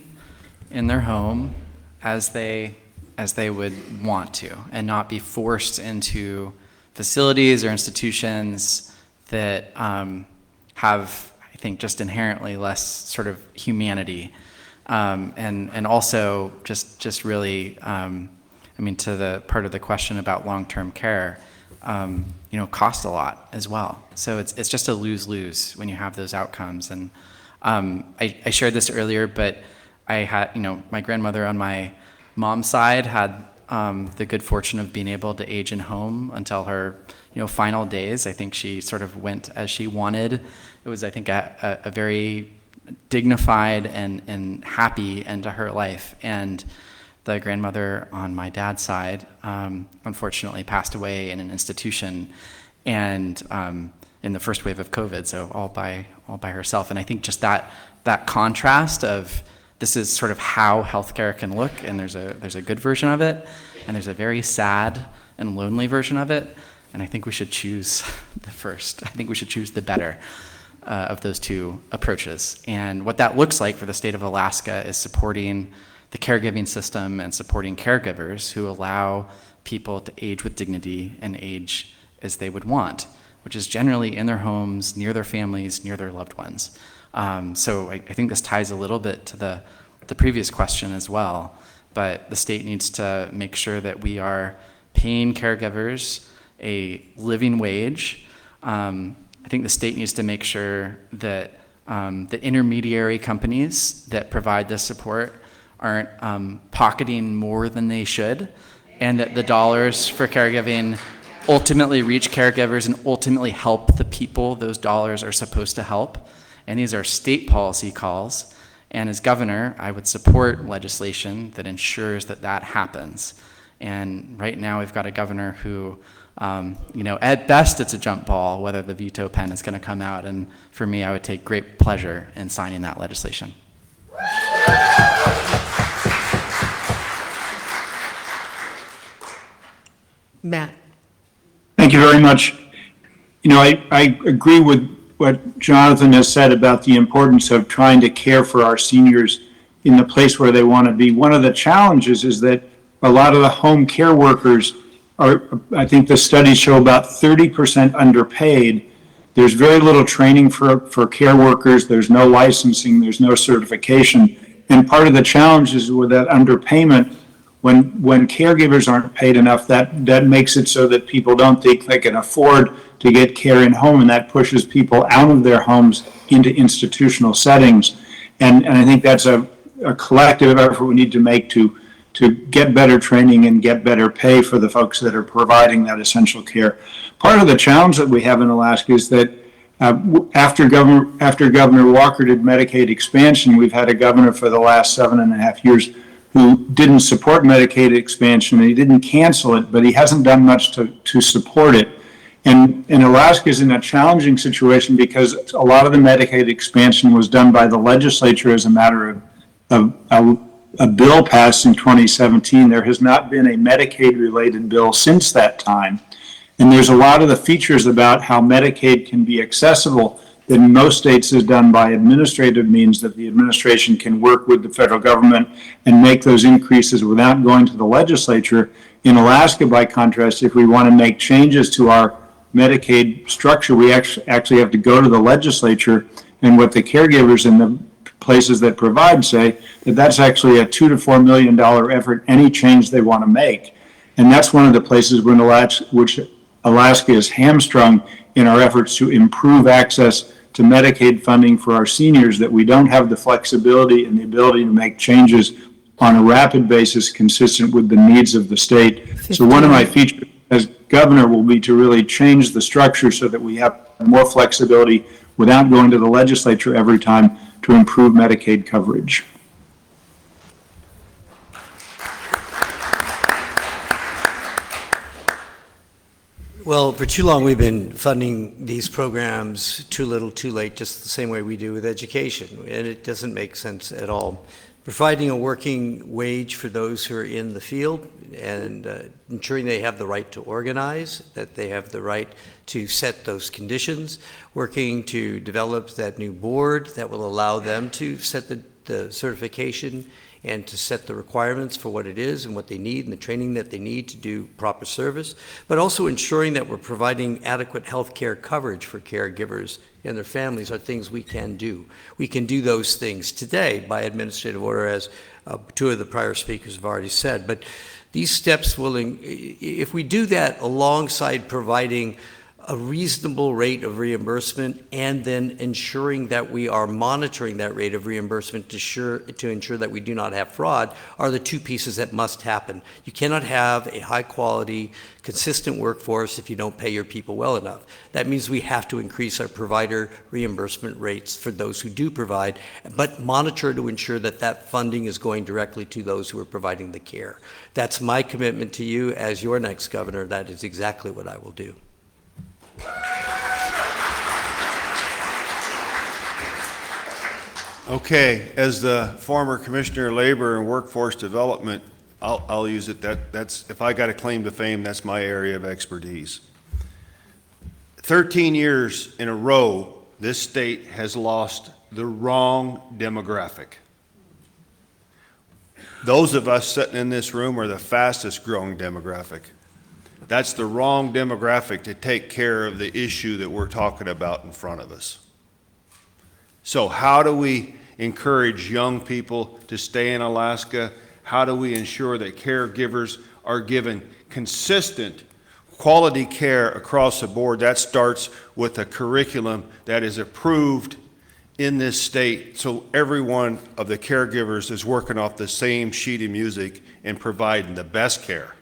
in their home as they would want to, and not be forced into facilities or institutions that have, I think, just inherently less sort of humanity, and also just really, I mean, to the part of the question about long-term care, cost a lot as well. So it's just a lose-lose when you have those outcomes. And I shared this earlier, but I had, my grandmother on my mom's side had the good fortune of being able to age in home until her, final days. I think she sort of went as she wanted. It was, I think, a very dignified and happy end to her life. And the grandmother on my dad's side, unfortunately passed away in an institution, and in the first wave of COVID, so all by herself. And I think just that contrast of this is sort of how healthcare can look, and there's a good version of it, and there's a very sad and lonely version of it, and I think we should choose the first. I think we should choose the better of those two approaches. And what that looks like for the state of Alaska is supporting the caregiving system and supporting caregivers who allow people to age with dignity and age as they would want, which is generally in their homes, near their families, near their loved ones. So I think this ties a little bit to the previous question as well, but the state needs to make sure that we are paying caregivers a living wage. I think the state needs to make sure that the intermediary companies that provide this support aren't pocketing more than they should, and that the dollars for caregiving ultimately reach caregivers and ultimately help the people those dollars are supposed to help. And these are state policy calls. And as governor, I would support legislation that ensures that that happens. And right now we've got a governor who, at best it's a jump ball whether the veto pen is going to come out. And for me, I would take great pleasure in signing that legislation. Matt. Thank you very much. I agree with what Jonathan has said about the importance of trying to care for our seniors in the place where they want to be. One of the challenges is that a lot of the home care workers are, I think the studies show, about 30% underpaid. There's very little training for care workers. There's no licensing. There's no certification. And part of the challenge is with that underpayment, when caregivers aren't paid enough, that makes it so that people don't think they can afford to get care in home, and that pushes people out of their homes into institutional settings. And I think that's a collective effort we need to make to get better training and get better pay for the folks that are providing that essential care. Part of the challenge that we have in Alaska is that after Governor Walker did Medicaid expansion, we've had a governor for the last 7.5 years who didn't support Medicaid expansion. He didn't cancel it, but he hasn't done much to support it. And Alaska is in a challenging situation because a lot of the Medicaid expansion was done by the legislature as a matter of a bill passed in 2017. There has not been a Medicaid-related bill since that time. And there's a lot of the features about how Medicaid can be accessible that in most states is done by administrative means, that the administration can work with the federal government and make those increases without going to the legislature. In Alaska, by contrast, if we want to make changes to our Medicaid structure, we actually have to go to the legislature, and what the caregivers in the places that provide say, that's actually a $2 to $4 million effort, any change they want to make. And that's one of the places which Alaska is hamstrung in our efforts to improve access to Medicaid funding for our seniors, that we don't have the flexibility and the ability to make changes on a rapid basis consistent with the needs of the state. So one of my features as governor will be to really change the structure so that we have more flexibility without going to the legislature every time to improve Medicaid coverage. Well, for too long, we've been funding these programs too little, too late, just the same way we do with education, and it doesn't make sense at all. Providing a working wage for those who are in the field and ensuring they have the right to organize, that they have the right to set those conditions, working to develop that new board that will allow them to set the certification and to set the requirements for what it is and what they need and the training that they need to do proper service, but also ensuring that we're providing adequate health care coverage for caregivers and their families are things we can do. We can do those things today by administrative order, as two of the prior speakers have already said, but these steps will, if we do that alongside providing a reasonable rate of reimbursement and then ensuring that we are monitoring that rate of reimbursement to ensure that we do not have fraud, are the two pieces that must happen. You cannot have a high quality, consistent workforce if you don't pay your people well enough. That means we have to increase our provider reimbursement rates for those who do provide, but monitor to ensure that that funding is going directly to those who are providing the care. That's my commitment to you as your next governor. That is exactly what I will do. Okay, as the former Commissioner of Labor and Workforce Development, I'll use it. That's if I got a claim to fame, that's my area of expertise. 13 years in a row, this state has lost the wrong demographic. Those of us sitting in this room are the fastest growing demographic. That's the wrong demographic to take care of the issue that we're talking about in front of us. So how do we encourage young people to stay in Alaska? How do we ensure that caregivers are given consistent quality care across the board, that starts with a curriculum that is approved in this state, so every one of the caregivers is working off the same sheet of music and providing the best care.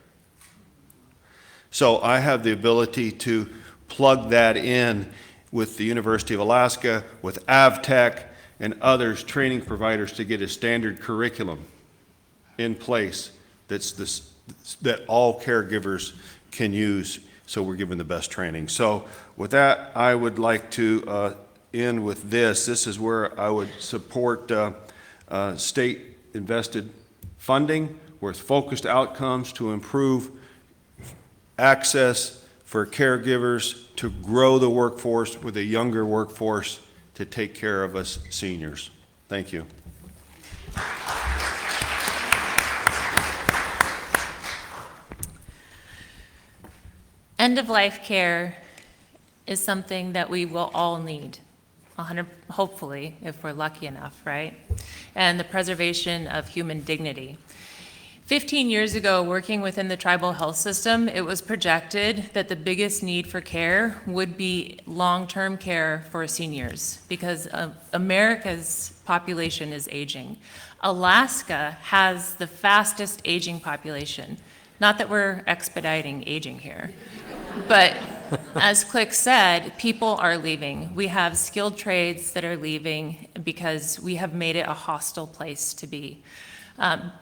So I have the ability to plug that in with the University of Alaska, with AvTech, and others, training providers, to get a standard curriculum in place that all caregivers can use, so we're giving the best training. So with that, I would like to end with this. This is where I would support state invested funding with focused outcomes to improve access for caregivers, to grow the workforce with a younger workforce to take care of us seniors. Thank you. End-of-life care is something that we will all need, hopefully, if we're lucky enough, right? And the preservation of human dignity. 15 years ago, working within the tribal health system, it was projected that the biggest need for care would be long-term care for seniors, because America's population is aging. Alaska has the fastest aging population. Not that we're expediting aging here, but as Click said, people are leaving. We have skilled trades that are leaving because we have made it a hostile place to be.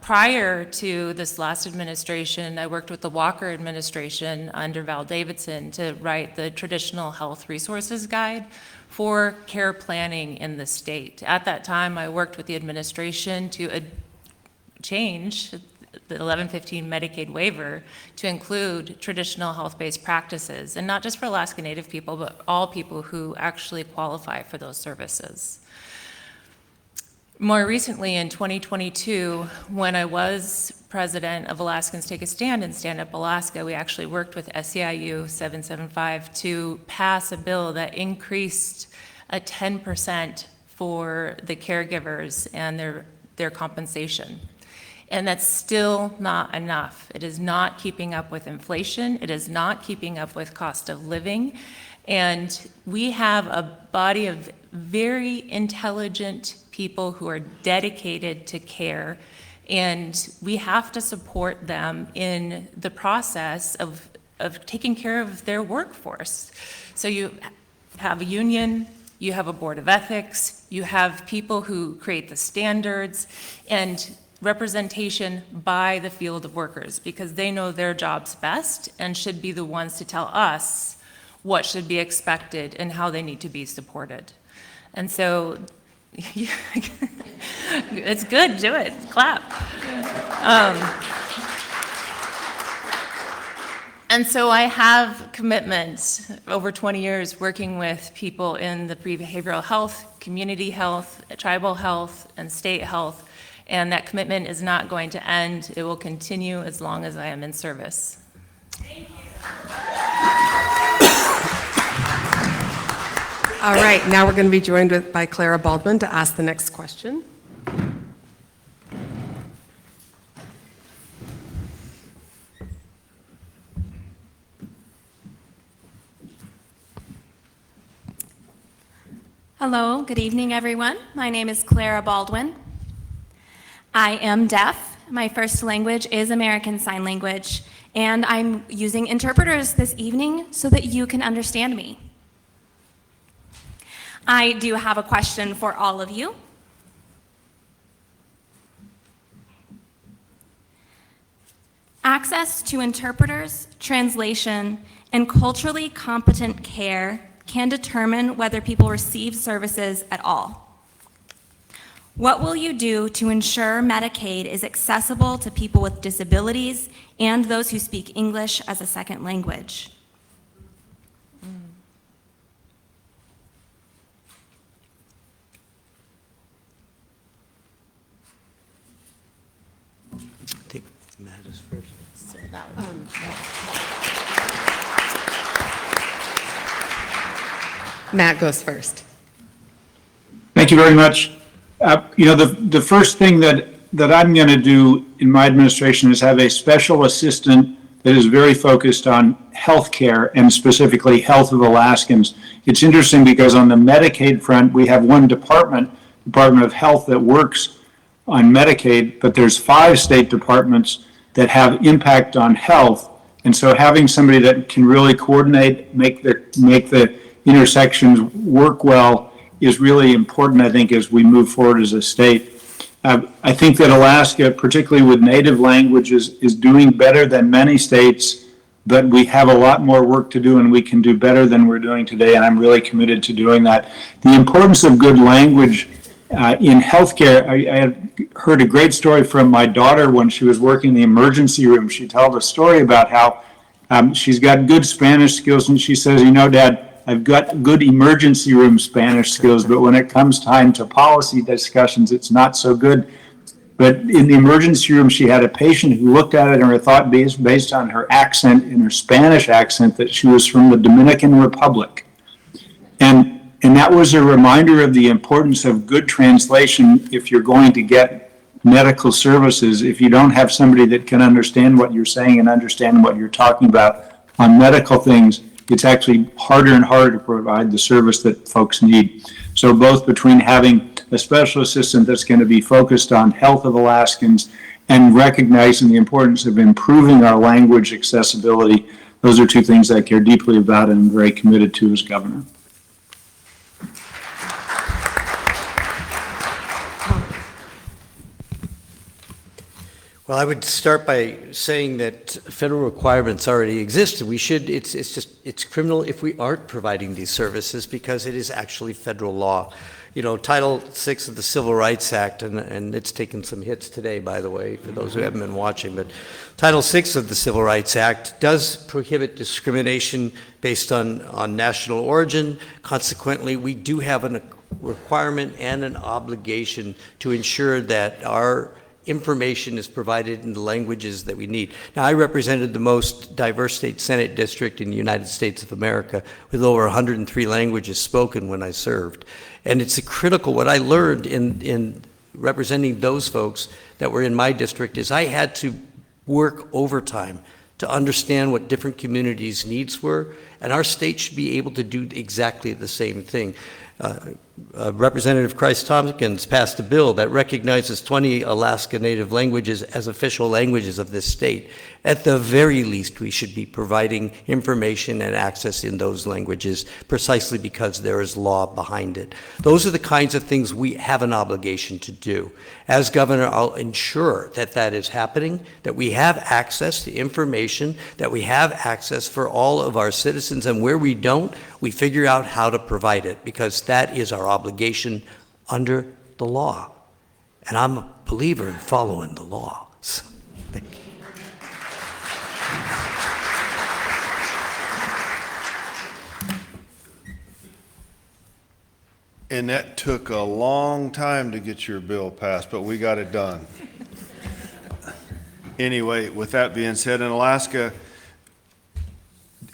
Prior to this last administration, I worked with the Walker administration under Val Davidson to write the Traditional Health Resources Guide for care planning in the state. At that time, I worked with the administration to change the 1115 Medicaid waiver to include traditional health-based practices, and not just for Alaska Native people, but all people who actually qualify for those services. More recently, in 2022, when I was president of Alaskans Take a Stand and Stand Up Alaska, we actually worked with SEIU 775 to pass a bill that increased a 10% for the caregivers and their compensation. And that's still not enough. It is not keeping up with inflation. It is not keeping up with cost of living. And we have a body of very intelligent people who are dedicated to care, and we have to support them in the process of taking care of their workforce. So you have a union, you have a board of ethics, you have people who create the standards, and representation by the field of workers, because they know their jobs best and should be the ones to tell us what should be expected and how they need to be supported. And so it's good, do it, clap. And so I have commitments over 20 years working with people in the behavioral health, community health, tribal health, and state health, and that commitment is not going to end. It will continue as long as I am in service. Thank you. All right, now we're going to be joined by Clara Baldwin to ask the next question. Hello, good evening, everyone. My name is Clara Baldwin. I am deaf. My first language is American Sign Language, and I'm using interpreters this evening so that you can understand me. I do have a question for all of you. Access to interpreters, translation, and culturally competent care can determine whether people receive services at all. What will you do to ensure Medicaid is accessible to people with disabilities and those who speak English as a second language? I think Matt is first. So that would Matt goes first. Thank you very much. The first thing that I'm going to do in my administration is have a special assistant that is very focused on healthcare and specifically health of Alaskans. It's interesting because on the Medicaid front, we have one Department of Health that works on Medicaid, but there's 5 state departments that have impact on health. And so having somebody that can really coordinate, make the intersections work well is really important, I think, as we move forward as a state. I think that Alaska, particularly with native languages, is doing better than many states, but we have a lot more work to do and we can do better than we're doing today, and I'm really committed to doing that. The importance of good language in healthcare, I heard a great story from my daughter when she was working in the emergency room. She told a story about how she's got good Spanish skills, and she says, Dad, I've got good emergency room Spanish skills, but when it comes time to policy discussions, it's not so good. But in the emergency room, she had a patient who looked at it and thought based on her accent, in her Spanish accent, that she was from the Dominican Republic. And that was a reminder of the importance of good translation if you're going to get medical services. If you don't have somebody that can understand what you're saying and understand what you're talking about on medical things, it's actually harder and harder to provide the service that folks need. So both between having a special assistant that's going to be focused on health of Alaskans and recognizing the importance of improving our language accessibility, those are 2 things I care deeply about and I'm very committed to as governor. Well, I would start by saying that federal requirements already exist. It's criminal if we aren't providing these services because it is actually federal law. Title VI of the Civil Rights Act, and it's taken some hits today, by the way, for those who haven't been watching, but Title VI of the Civil Rights Act does prohibit discrimination based on national origin. Consequently, we do have a requirement and an obligation to ensure that our information is provided in the languages that we need. Now, I represented the most diverse state Senate district in the United States of America with over 103 languages spoken when I served. And it's critical. What I learned in representing those folks that were in my district is I had to work overtime to understand what different communities' needs were, and our state should be able to do exactly the same thing. Representative Kreiss-Tompkins passed a bill that recognizes 20 Alaska Native languages as official languages of this state. At the very least, we should be providing information and access in those languages precisely because there is law behind it. Those are the kinds of things we have an obligation to do. As governor, I'll ensure that that is happening, that we have access to information, that we have access for all of our citizens, and where we don't, we figure out how to provide it, because that is our obligation under the law. And I'm a believer in following the law. So, thank you. And that took a long time to get your bill passed, but we got it done. Anyway, with that being said, in Alaska,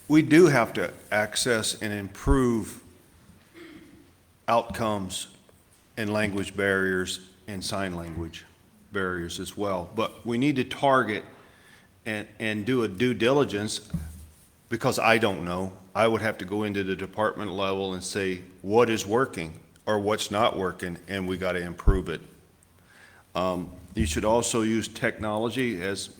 we do have to access and improve outcomes and language barriers and sign language barriers as well. But we need to target and do a due diligence, because I don't know. I would have to go into the department level and say what is working or what's not working, and we got to improve it. You should also use technology, as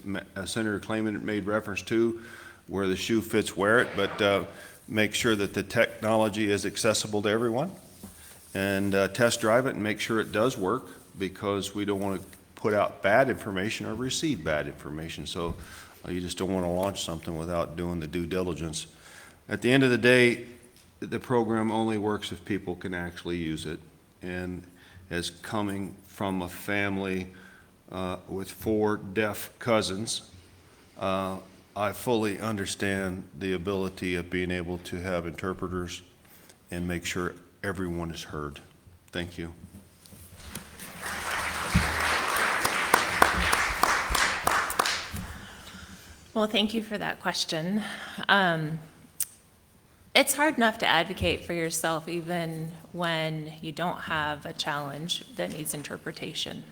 Senator Claman made reference to, where the shoe fits, wear it, but make sure that the technology is accessible to everyone, and test drive it and make sure it does work, because we don't want to put out bad information or receive bad information. So you just don't want to launch something without doing the due diligence. At the end of the day, the program only works if people can actually use it. And as coming from a family with 4 deaf cousins, I fully understand the ability of being able to have interpreters and make sure everyone is heard. Thank you. Well, thank you for that question. It's hard enough to advocate for yourself even when you don't have a challenge that needs interpretation.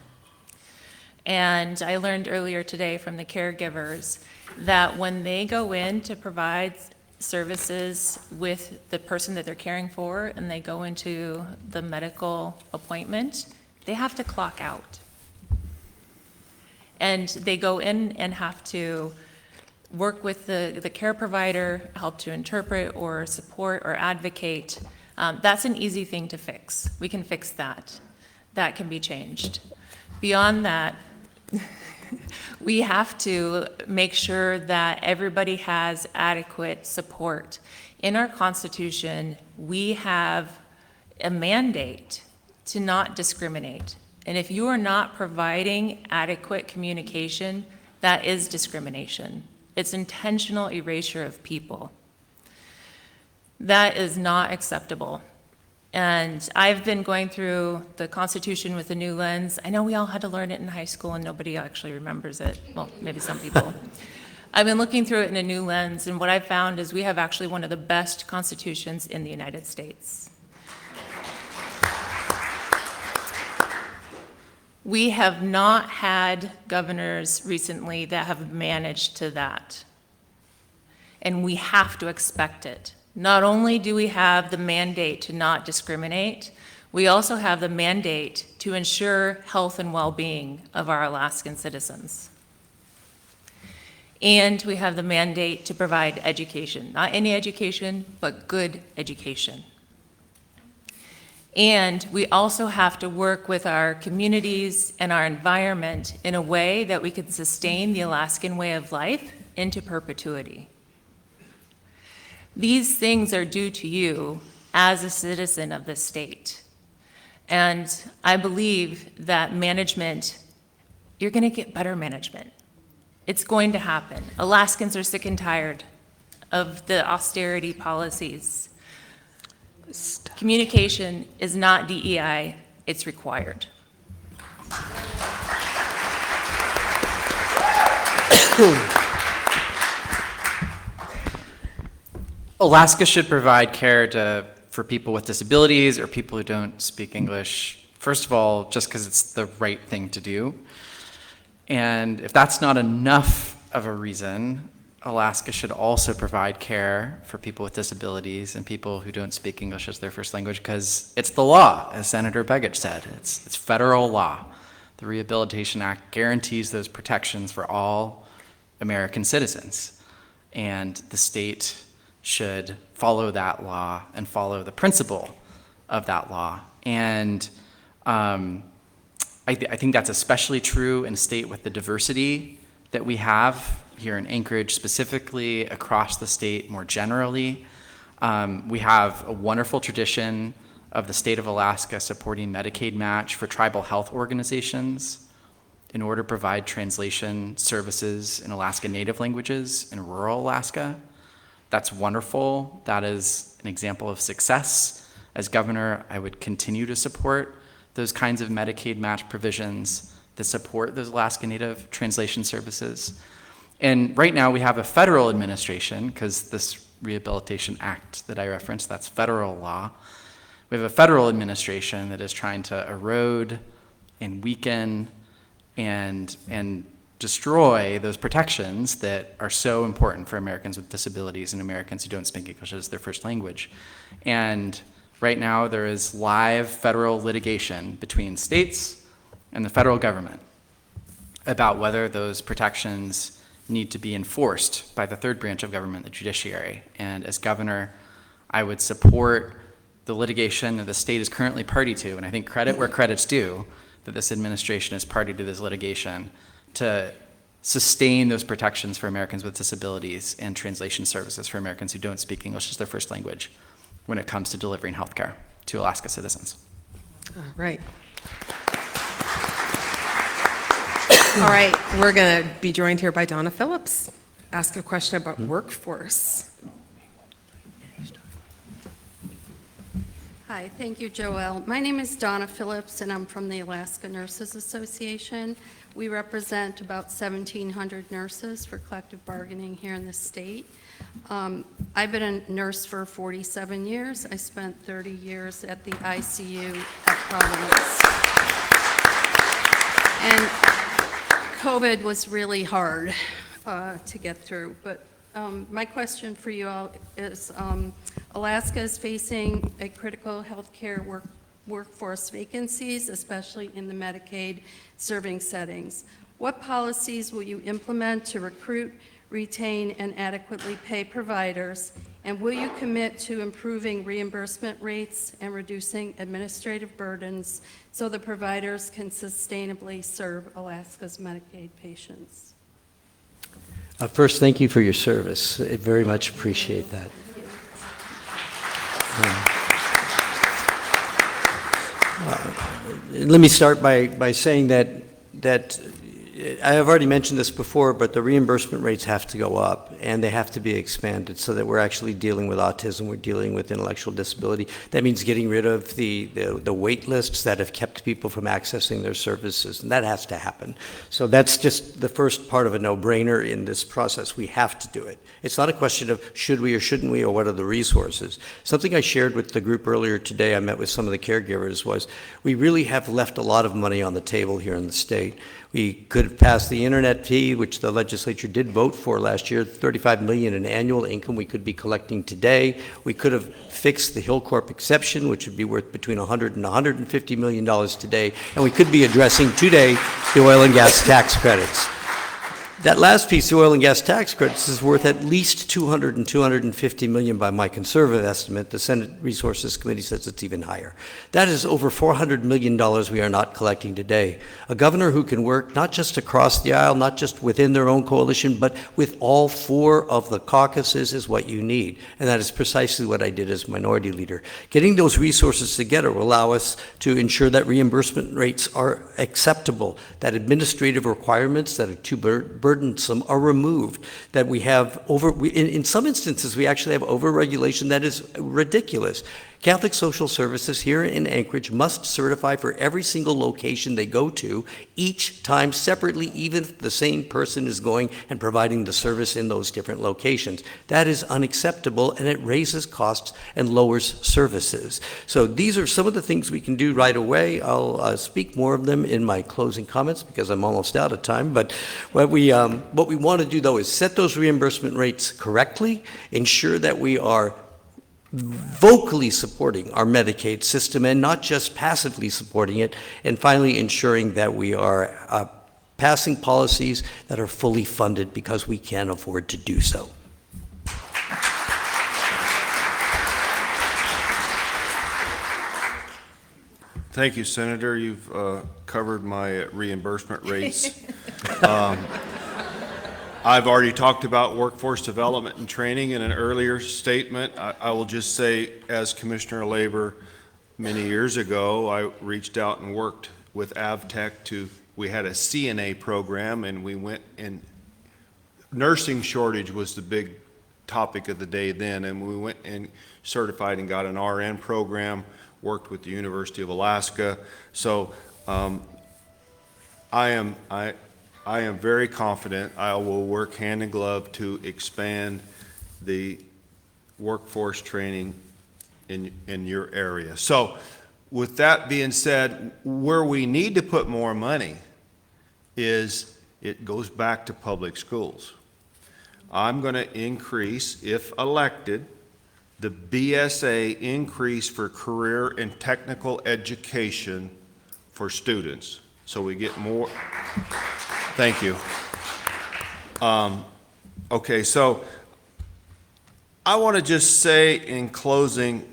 And I learned earlier today from the caregivers that when they go in to provide services with the person that they're caring for and they go into the medical appointment, they have to clock out. And they go in and have to work with the care provider, help to interpret or support or advocate. That's an easy thing to fix. We can fix that. That can be changed. Beyond that, we have to make sure that everybody has adequate support. In our Constitution, we have a mandate to not discriminate. And if you are not providing adequate communication, that is discrimination. It's intentional erasure of people. That is not acceptable. And I've been going through the Constitution with a new lens. I know we all had to learn it in high school and nobody actually remembers it. Well, maybe some people. I've been looking through it in a new lens, and what I've found is we have actually one of the best constitutions in the United States. We have not had governors recently that have managed to that. And we have to expect it. Not only do we have the mandate to not discriminate, we also have the mandate to ensure health and well-being of our Alaskan citizens. And we have the mandate to provide education, not any education, but good education. And we also have to work with our communities and our environment in a way that we can sustain the Alaskan way of life into perpetuity. These things are due to you as a citizen of the state. And I believe that management, you're going to get better management. It's going to happen. Alaskans are sick and tired of the austerity policies. Communication is not DEI, it's required. Alaska should provide care for people with disabilities or people who don't speak English, first of all, just because it's the right thing to do. And if that's not enough of a reason, Alaska should also provide care for people with disabilities and people who don't speak English as their first language, because it's the law, as Senator Begich said. It's federal law. The Rehabilitation Act guarantees those protections for all American citizens. And the state should follow that law and follow the principle of that law. And I think that's especially true in a state with the diversity that we have here in Anchorage, specifically across the state more generally. We have a wonderful tradition of the state of Alaska supporting Medicaid match for tribal health organizations in order to provide translation services in Alaska Native languages in rural Alaska. That's wonderful. That is an example of success. As governor, I would continue to support those kinds of Medicaid match provisions that support those Alaska Native translation services. And right now we have a federal administration, because this Rehabilitation Act that I referenced, that's federal law. We have a federal administration that is trying to erode and weaken and destroy those protections that are so important for Americans with disabilities and Americans who don't speak English as their first language. And right now there is live federal litigation between states and the federal government about whether those protections need to be enforced by the third branch of government, the judiciary. And as governor, I would support the litigation that the state is currently party to, and I think credit where credit's due, that this administration is party to this litigation to sustain those protections for Americans with disabilities and translation services for Americans who don't speak English as their first language when it comes to delivering healthcare to Alaska citizens. All right. All right, we're going to be joined here by Donna Phillips. Ask a question about workforce. Hi, thank you, Joelle. My name is Donna Phillips, and I'm from the Alaska Nurses Association. We represent about 1,700 nurses for collective bargaining here in the state. I've been a nurse for 47 years. I spent 30 years at the ICU at Providence. And COVID was really hard to get through, but my question for you all is, Alaska is facing a critical healthcare workforce vacancies, especially in the Medicaid serving settings. What policies will you implement to recruit, retain, and adequately pay providers? And will you commit to improving reimbursement rates and reducing administrative burdens so the providers can sustainably serve Alaska's Medicaid patients? First, thank you for your service. I very much appreciate that. Let me start by saying that I have already mentioned this before, but the reimbursement rates have to go up, and they have to be expanded so that we're actually dealing with autism, we're dealing with intellectual disability. That means getting rid of the wait lists that have kept people from accessing their services, and that has to happen. So that's just the first part of a no-brainer in this process. We have to do it. It's not a question of should we or shouldn't we, or what are the resources. Something I shared with the group earlier today, I met with some of the caregivers, was we really have left a lot of money on the table here in the state. We could have passed the internet fee, which the legislature did vote for last year, $35 million in annual income we could be collecting today. We could have fixed the Hillcorp exception, which would be worth between $100 and $150 million today, and we could be addressing today the oil and gas tax credits. That last piece, the oil and gas tax credits, is worth at least $200 and $250 million by my conservative estimate. The Senate Resources Committee says it's even higher. That is over $400 million we are not collecting today. A governor who can work not just across the aisle, not just within their own coalition, but with all four of the caucuses is what you need. And that is precisely what I did as minority leader. Getting those resources together will allow us to ensure that reimbursement rates are acceptable, that administrative requirements that are too burdensome are removed, that we have in some instances we actually have over-regulation that is ridiculous. Catholic Social Services here in Anchorage must certify for every single location they go to, each time separately, even if the same person is going and providing the service in those different locations. That is unacceptable, and it raises costs and lowers services. So these are some of the things we can do right away. I'll speak more of them in my closing comments because I'm almost out of time. But what we want to do, though, is set those reimbursement rates correctly, ensure that we are vocally supporting our Medicaid system and not just passively supporting it, and finally ensuring that we are passing policies that are fully funded because we can afford to do so. Thank you, Senator. You've covered my reimbursement rates. I've already talked about workforce development and training in an earlier statement. I will just say, as Commissioner of Labor many years ago, I reached out and worked with AvTech we had a CNA program, and we went, and nursing shortage was the big topic of the day then, and we went and certified and got an RN program, worked with the University of Alaska. So I am very confident I will work hand in glove to expand the workforce training in your area. So with that being said, where we need to put more money is it goes back to public schools. I'm going to increase, if elected, the BSA increase for career and technical education for students. So we get more. Thank you. Okay, so I want to just say in closing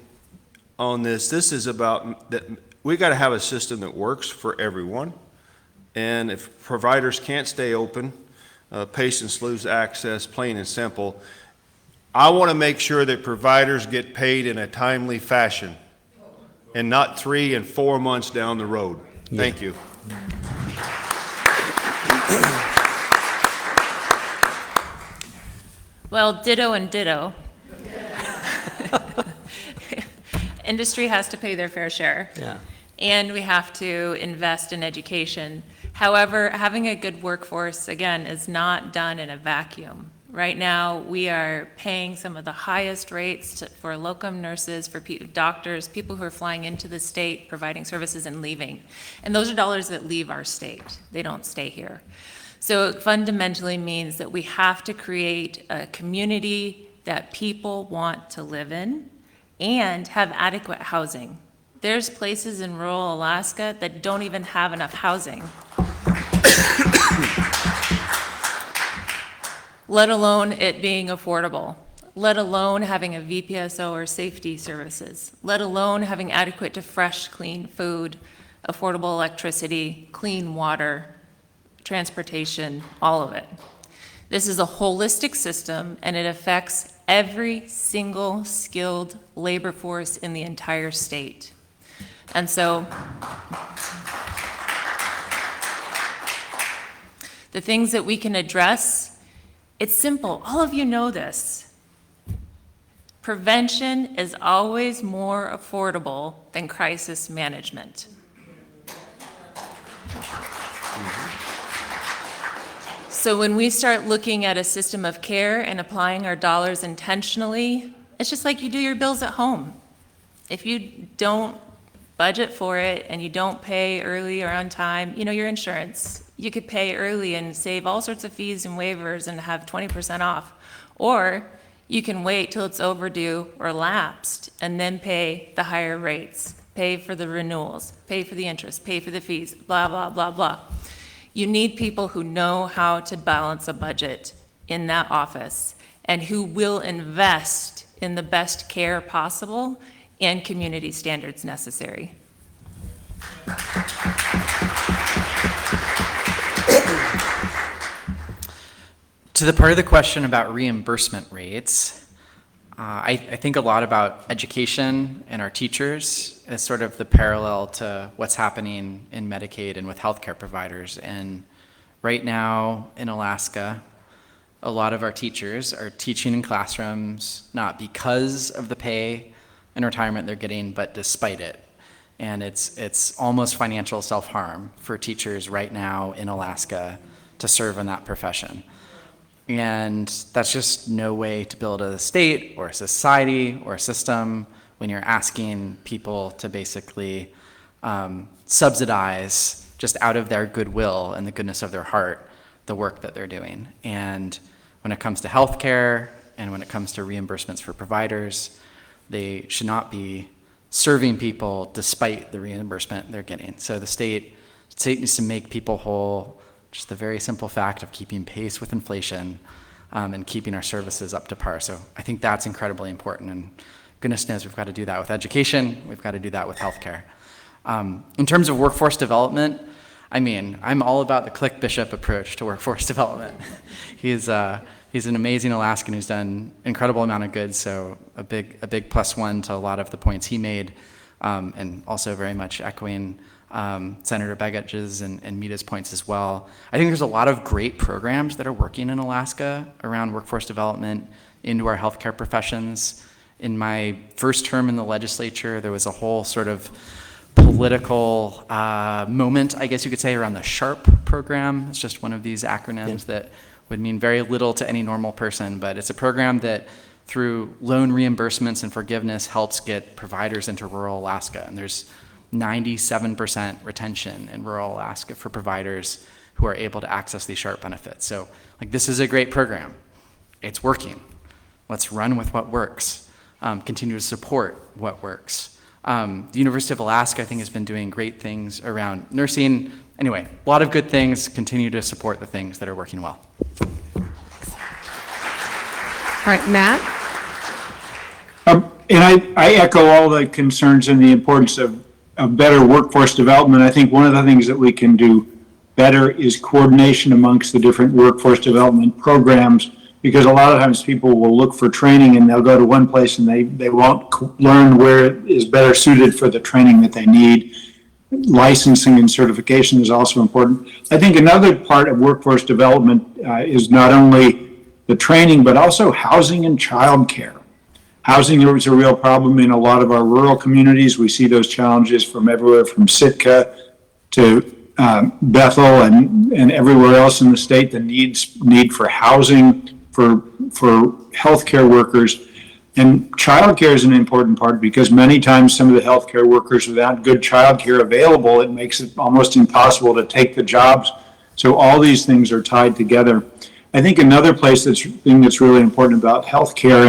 on this is about that we got to have a system that works for everyone. And if providers can't stay open, patients lose access, plain and simple. I want to make sure that providers get paid in a timely fashion and not 3 and 4 months down the road. Thank you. Well, ditto and ditto. Industry has to pay their fair share. Yeah. And we have to invest in education. However, having a good workforce, again, is not done in a vacuum. Right now, we are paying some of the highest rates for locum nurses, for doctors, people who are flying into the state, providing services and leaving. And those are dollars that leave our state. They don't stay here. So it fundamentally means that we have to create a community that people want to live in and have adequate housing. There's places in rural Alaska that don't even have enough housing, let alone it being affordable, let alone having a VPSO or safety services, let alone having adequate to fresh, clean food, affordable electricity, clean water, transportation, all of it. This is a holistic system, and it affects every single skilled labor force in the entire state. And so the things that we can address, it's simple. All of you know this. Prevention is always more affordable than crisis management. So when we start looking at a system of care and applying our dollars intentionally, it's just like you do your bills at home. If you don't budget for it and you don't pay early or on time, you know, your insurance, you could pay early and save all sorts of fees and waivers and have 20% off. Or you can wait till it's overdue or lapsed and then pay the higher rates, pay for the renewals, pay for the interest, pay for the fees, blah, blah, blah, blah. You need people who know how to balance a budget in that office and who will invest in the best care possible and community standards necessary. To the part of the question about reimbursement rates, I think a lot about education and our teachers as sort of the parallel to what's happening in Medicaid and with healthcare providers. And right now in Alaska, a lot of our teachers are teaching in classrooms not because of the pay and retirement they're getting, but despite it. And it's almost financial self-harm for teachers right now in Alaska to serve in that profession. And that's just no way to build a state or a society or a system when you're asking people to basically subsidize just out of their goodwill and the goodness of their heart the work that they're doing. And when it comes to healthcare and when it comes to reimbursements for providers, they should not be serving people despite the reimbursement they're getting. So the state needs to make people whole. Just the very simple fact of keeping pace with inflation and keeping our services up to par. So I think that's incredibly important. And goodness knows we've got to do that with education. We've got to do that with healthcare. In terms of workforce development, I mean, I'm all about the Click Bishop approach to workforce development. He's an amazing Alaskan who's done an incredible amount of good. So a big plus one to a lot of the points he made, and also very much echoing Senator Begich's and Meda's points as well. I think there's a lot of great programs that are working in Alaska around workforce development into our healthcare professions. In my first term in the legislature, there was a whole sort of political moment, I guess you could say, around the SHARP program. It's just one of these acronyms that would mean very little to any normal person, but it's a program that through loan reimbursements and forgiveness helps get providers into rural Alaska. And there's 97% retention in rural Alaska for providers who are able to access these SHARP benefits. So this is a great program. It's working. Let's run with what works. Continue to support what works. The University of Alaska, I think, has been doing great things around nursing. Anyway, a lot of good things. Continue to support the things that are working well. All right, Matt? And I echo all the concerns and the importance of better workforce development. I think one of the things that we can do better is coordination amongst the different workforce development programs, because a lot of times people will look for training and they'll go to one place and they won't learn where it is better suited for the training that they need. Licensing and certification is also important. I think another part of workforce development is not only the training, but also housing and childcare. Housing is a real problem in a lot of our rural communities. We see those challenges from everywhere from Sitka to Bethel and everywhere else in the state. The need for housing for healthcare workers. And childcare is an important part because many times some of the healthcare workers, without good childcare available, it makes it almost impossible to take the jobs So all these things are tied together. I think another thing that's really important about healthcare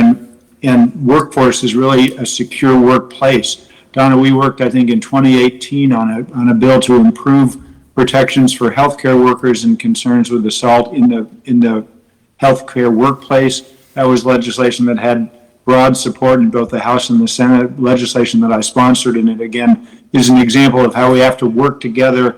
and workforce is really a secure workplace. Donna, we worked, I think, in 2018 on a bill to improve protections for healthcare workers and concerns with assault in the healthcare workplace. That was legislation that had broad support in both the House and the Senate, legislation that I sponsored, and it again is an example of how we have to work together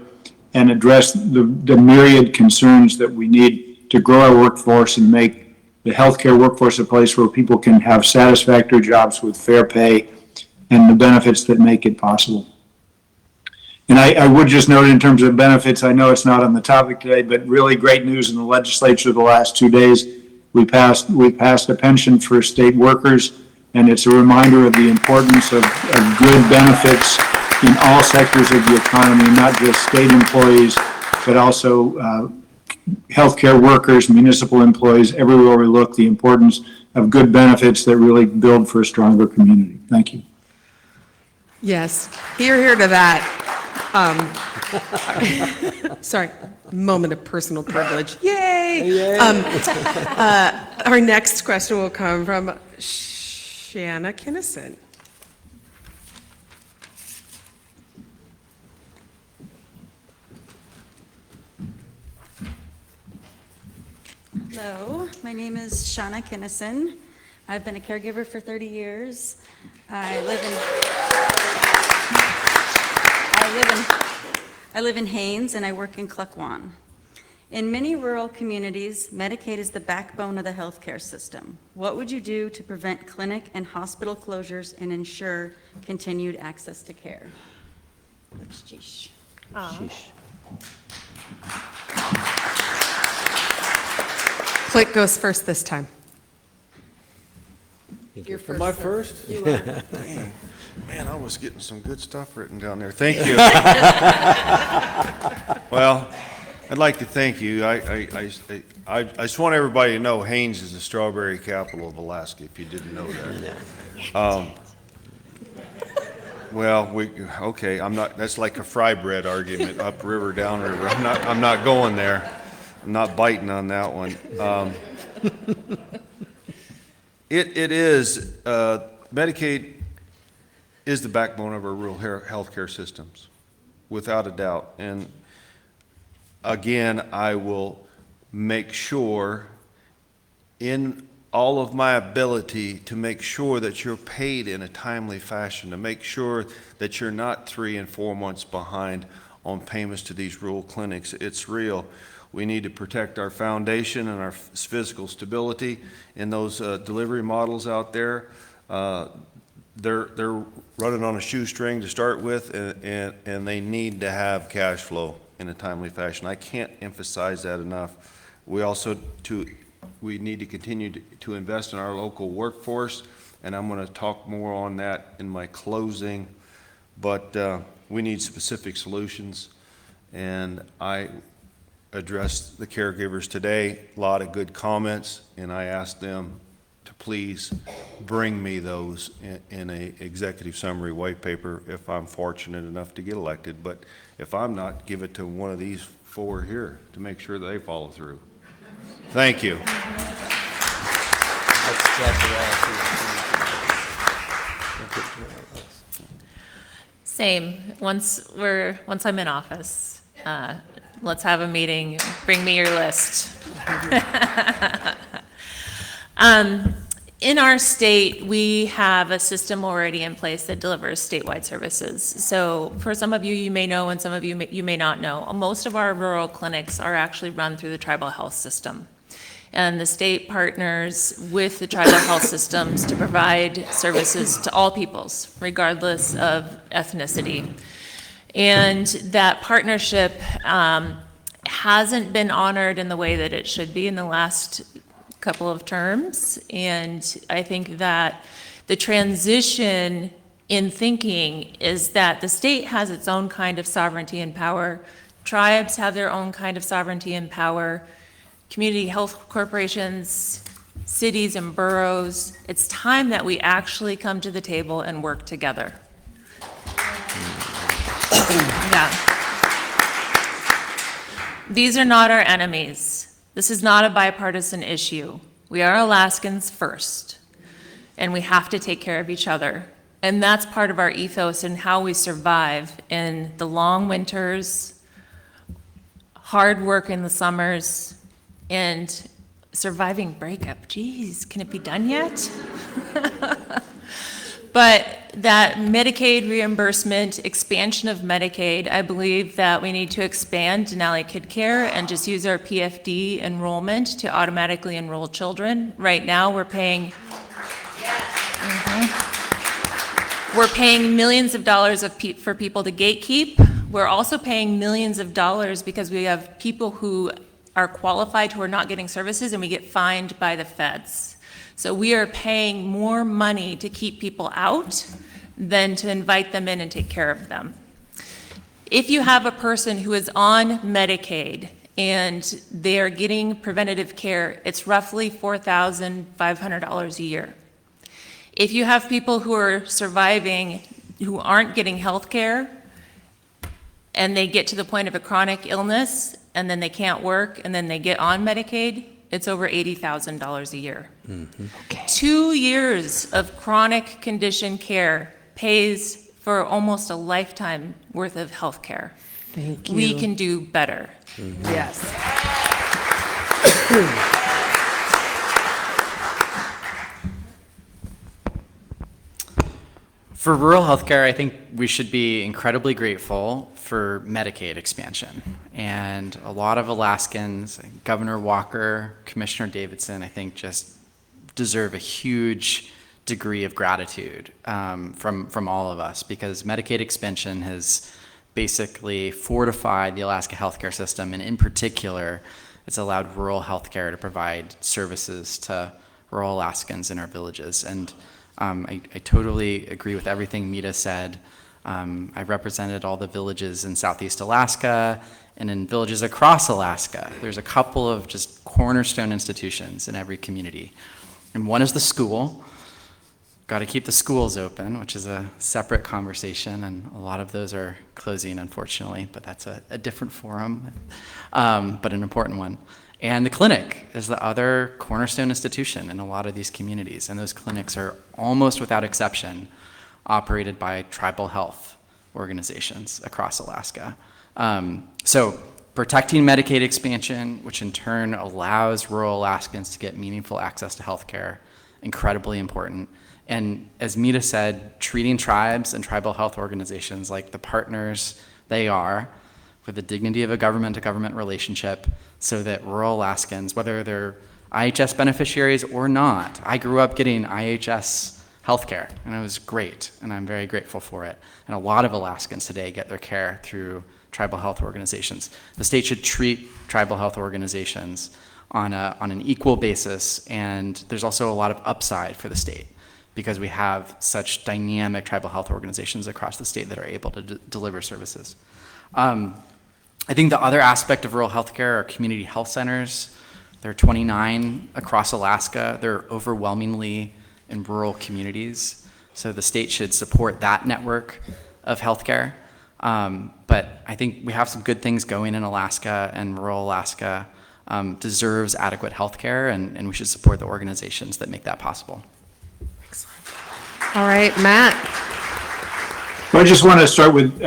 and address the myriad concerns that we need to grow our workforce and make the healthcare workforce a place where people can have satisfactory jobs with fair pay and the benefits that make it possible. And I would just note in terms of benefits, I know it's not on the topic today, but really great news in the legislature the last 2 days. We passed a pension for state workers, and it's a reminder of the importance of good benefits in all sectors of the economy, not just state employees, but also healthcare workers, municipal employees, everywhere we look, the importance of good benefits that really build for a stronger community. Thank you. Yes, here to that. Sorry, moment of personal privilege. Yay! Our next question will come from Shanna Kinnison. Hello, my name is Shauna Kinnison. I've been a caregiver for 30 years. I live in Haines and I work in Claman. In many rural communities, Medicaid is the backbone of the healthcare system. What would you do to prevent clinic and hospital closures and ensure continued access to care? Sheesh. Click goes first this time. You're first. Am I first? You are. Man, I was getting some good stuff written down there. Thank you. Well, I'd like to thank you. I just want everybody to know Haines is the strawberry capital of Alaska, if you didn't know that. Well, okay, I'm not, that's like a fry bread argument, upriver, downriver. I'm not going there. I'm not biting on that one. It is, Medicaid is the backbone of our rural healthcare systems, without a doubt. And again, I will make sure in all of my ability to make sure that you're paid in a timely fashion, to make sure that you're not 3 and 4 months behind on payments to these rural clinics. It's real. We need to protect our foundation and our physical stability in those delivery models out there. They're running on a shoestring to start with, and they need to have cash flow in a timely fashion. I can't emphasize that enough. We also we need to continue to invest in our local workforce, and I'm going to talk more on that in my closing. But we need specific solutions, and I addressed the caregivers today, a lot of good comments, and I asked them to please bring me those in a executive summary white paper if I'm fortunate enough to get elected. But if I'm not, give it to one of these 4 here to make sure they follow through. Thank you. Same. Once I'm in office, let's have a meeting. Bring me your list. In our state, we have a system already in place that delivers statewide services. So for some of you, you may know, and some of you may not know, most of our rural clinics are actually run through the tribal health system. And the state partners with the tribal health systems to provide services to all peoples, regardless of ethnicity. And that partnership hasn't been honored in the way that it should be in the last couple of terms. And I think that the transition in thinking is that the state has its own kind of sovereignty and power. Tribes have their own kind of sovereignty and power. Community health corporations, cities and boroughs. It's time that we actually come to the table and work together. Yeah. These are not our enemies. This is not a bipartisan issue. We are Alaskans first, and we have to take care of each other. And that's part of our ethos and how we survive in the long winters, hard work in the summers, and surviving breakup. Geez, can it be done yet? But that Medicaid reimbursement, expansion of Medicaid, I believe that we need to expand Denali Kid Care and just use our PFD enrollment to automatically enroll children. Right now, we're paying we're paying millions of dollars for people to gatekeep. We're also paying millions of dollars because we have people who are qualified who are not getting services, and we get fined by the feds. So we are paying more money to keep people out than to invite them in and take care of them. If you have a person who is on Medicaid and they're getting preventative care, it's roughly $4,500 a year. If you have people who are surviving, who aren't getting health care, and they get to the point of a chronic illness, and then they can't work, and then they get on Medicaid, it's over $80,000 a year. Okay. 2 years of chronic condition care pays for almost a lifetime worth of health care. Thank you. We can do better. Yes. For rural healthcare, I think we should be incredibly grateful for Medicaid expansion. And a lot of Alaskans, Governor Walker, Commissioner Davidson, I think just deserve a huge degree of gratitude from all of us, because Medicaid expansion has basically fortified the Alaska healthcare system, and in particular, it's allowed rural healthcare to provide services to rural Alaskans in our villages. And I totally agree with everything Meda said. I've represented all the villages in Southeast Alaska and in villages across Alaska. There's a couple of just cornerstone institutions in every community. And one is the school. Got to keep the schools open, which is a separate conversation, and a lot of those are closing, unfortunately, but that's a different forum, but an important one. And the clinic is the other cornerstone institution in a lot of these communities, and those clinics are almost without exception operated by tribal health organizations across Alaska. So protecting Medicaid expansion, which in turn allows rural Alaskans to get meaningful access to health care, incredibly important. And as Meda said, treating tribes and tribal health organizations like the partners they are, with the dignity of a government-to-government relationship, so that rural Alaskans, whether they're IHS beneficiaries or not, I grew up getting IHS healthcare, and it was great, and I'm very grateful for it. And a lot of Alaskans today get their care through tribal health organizations. The state should treat tribal health organizations on an equal basis, and there's also a lot of upside for the state, because we have such dynamic tribal health organizations across the state that are able to deliver services. I think the other aspect of rural healthcare are community health centers. There are 29 across Alaska. They're overwhelmingly in rural communities. So the state should support that network of healthcare. But I think we have some good things going in Alaska, and rural Alaska deserves adequate healthcare, and we should support the organizations that make that possible. All right, Matt. Well, I just want to start with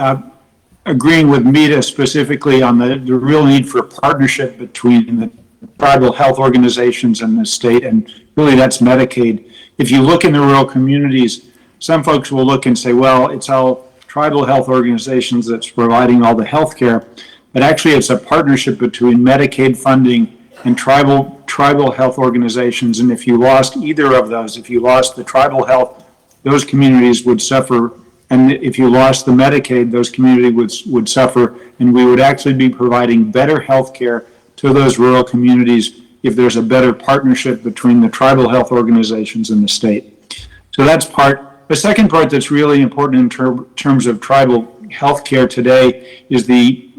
agreeing with Meda specifically on the real need for a partnership between the tribal health organizations and the state, and really that's Medicaid. If you look in the rural communities, some folks will look and say, well, it's all tribal health organizations that's providing all the health care, but actually it's a partnership between Medicaid funding and tribal health organizations, and if you lost either of those, if you lost the tribal health, those communities would suffer, and if you lost the Medicaid, those communities would suffer, and we would actually be providing better health care to those rural communities if there's a better partnership between the tribal health organizations and the state. So that's part. The second part that's really important in terms of tribal health care today is the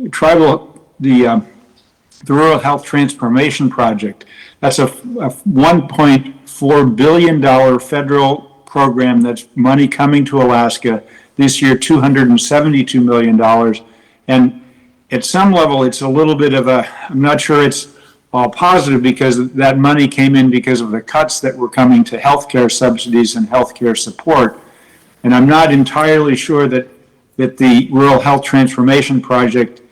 Rural Health Transformation Project. That's a $1.4 billion federal program that's money coming to Alaska this year, $272 million. And at some level, it's a little bit of I'm not sure it's all positive because that money came in because of the cuts that were coming to healthcare subsidies and healthcare support. And I'm not entirely sure that the Rural Health Transformation Project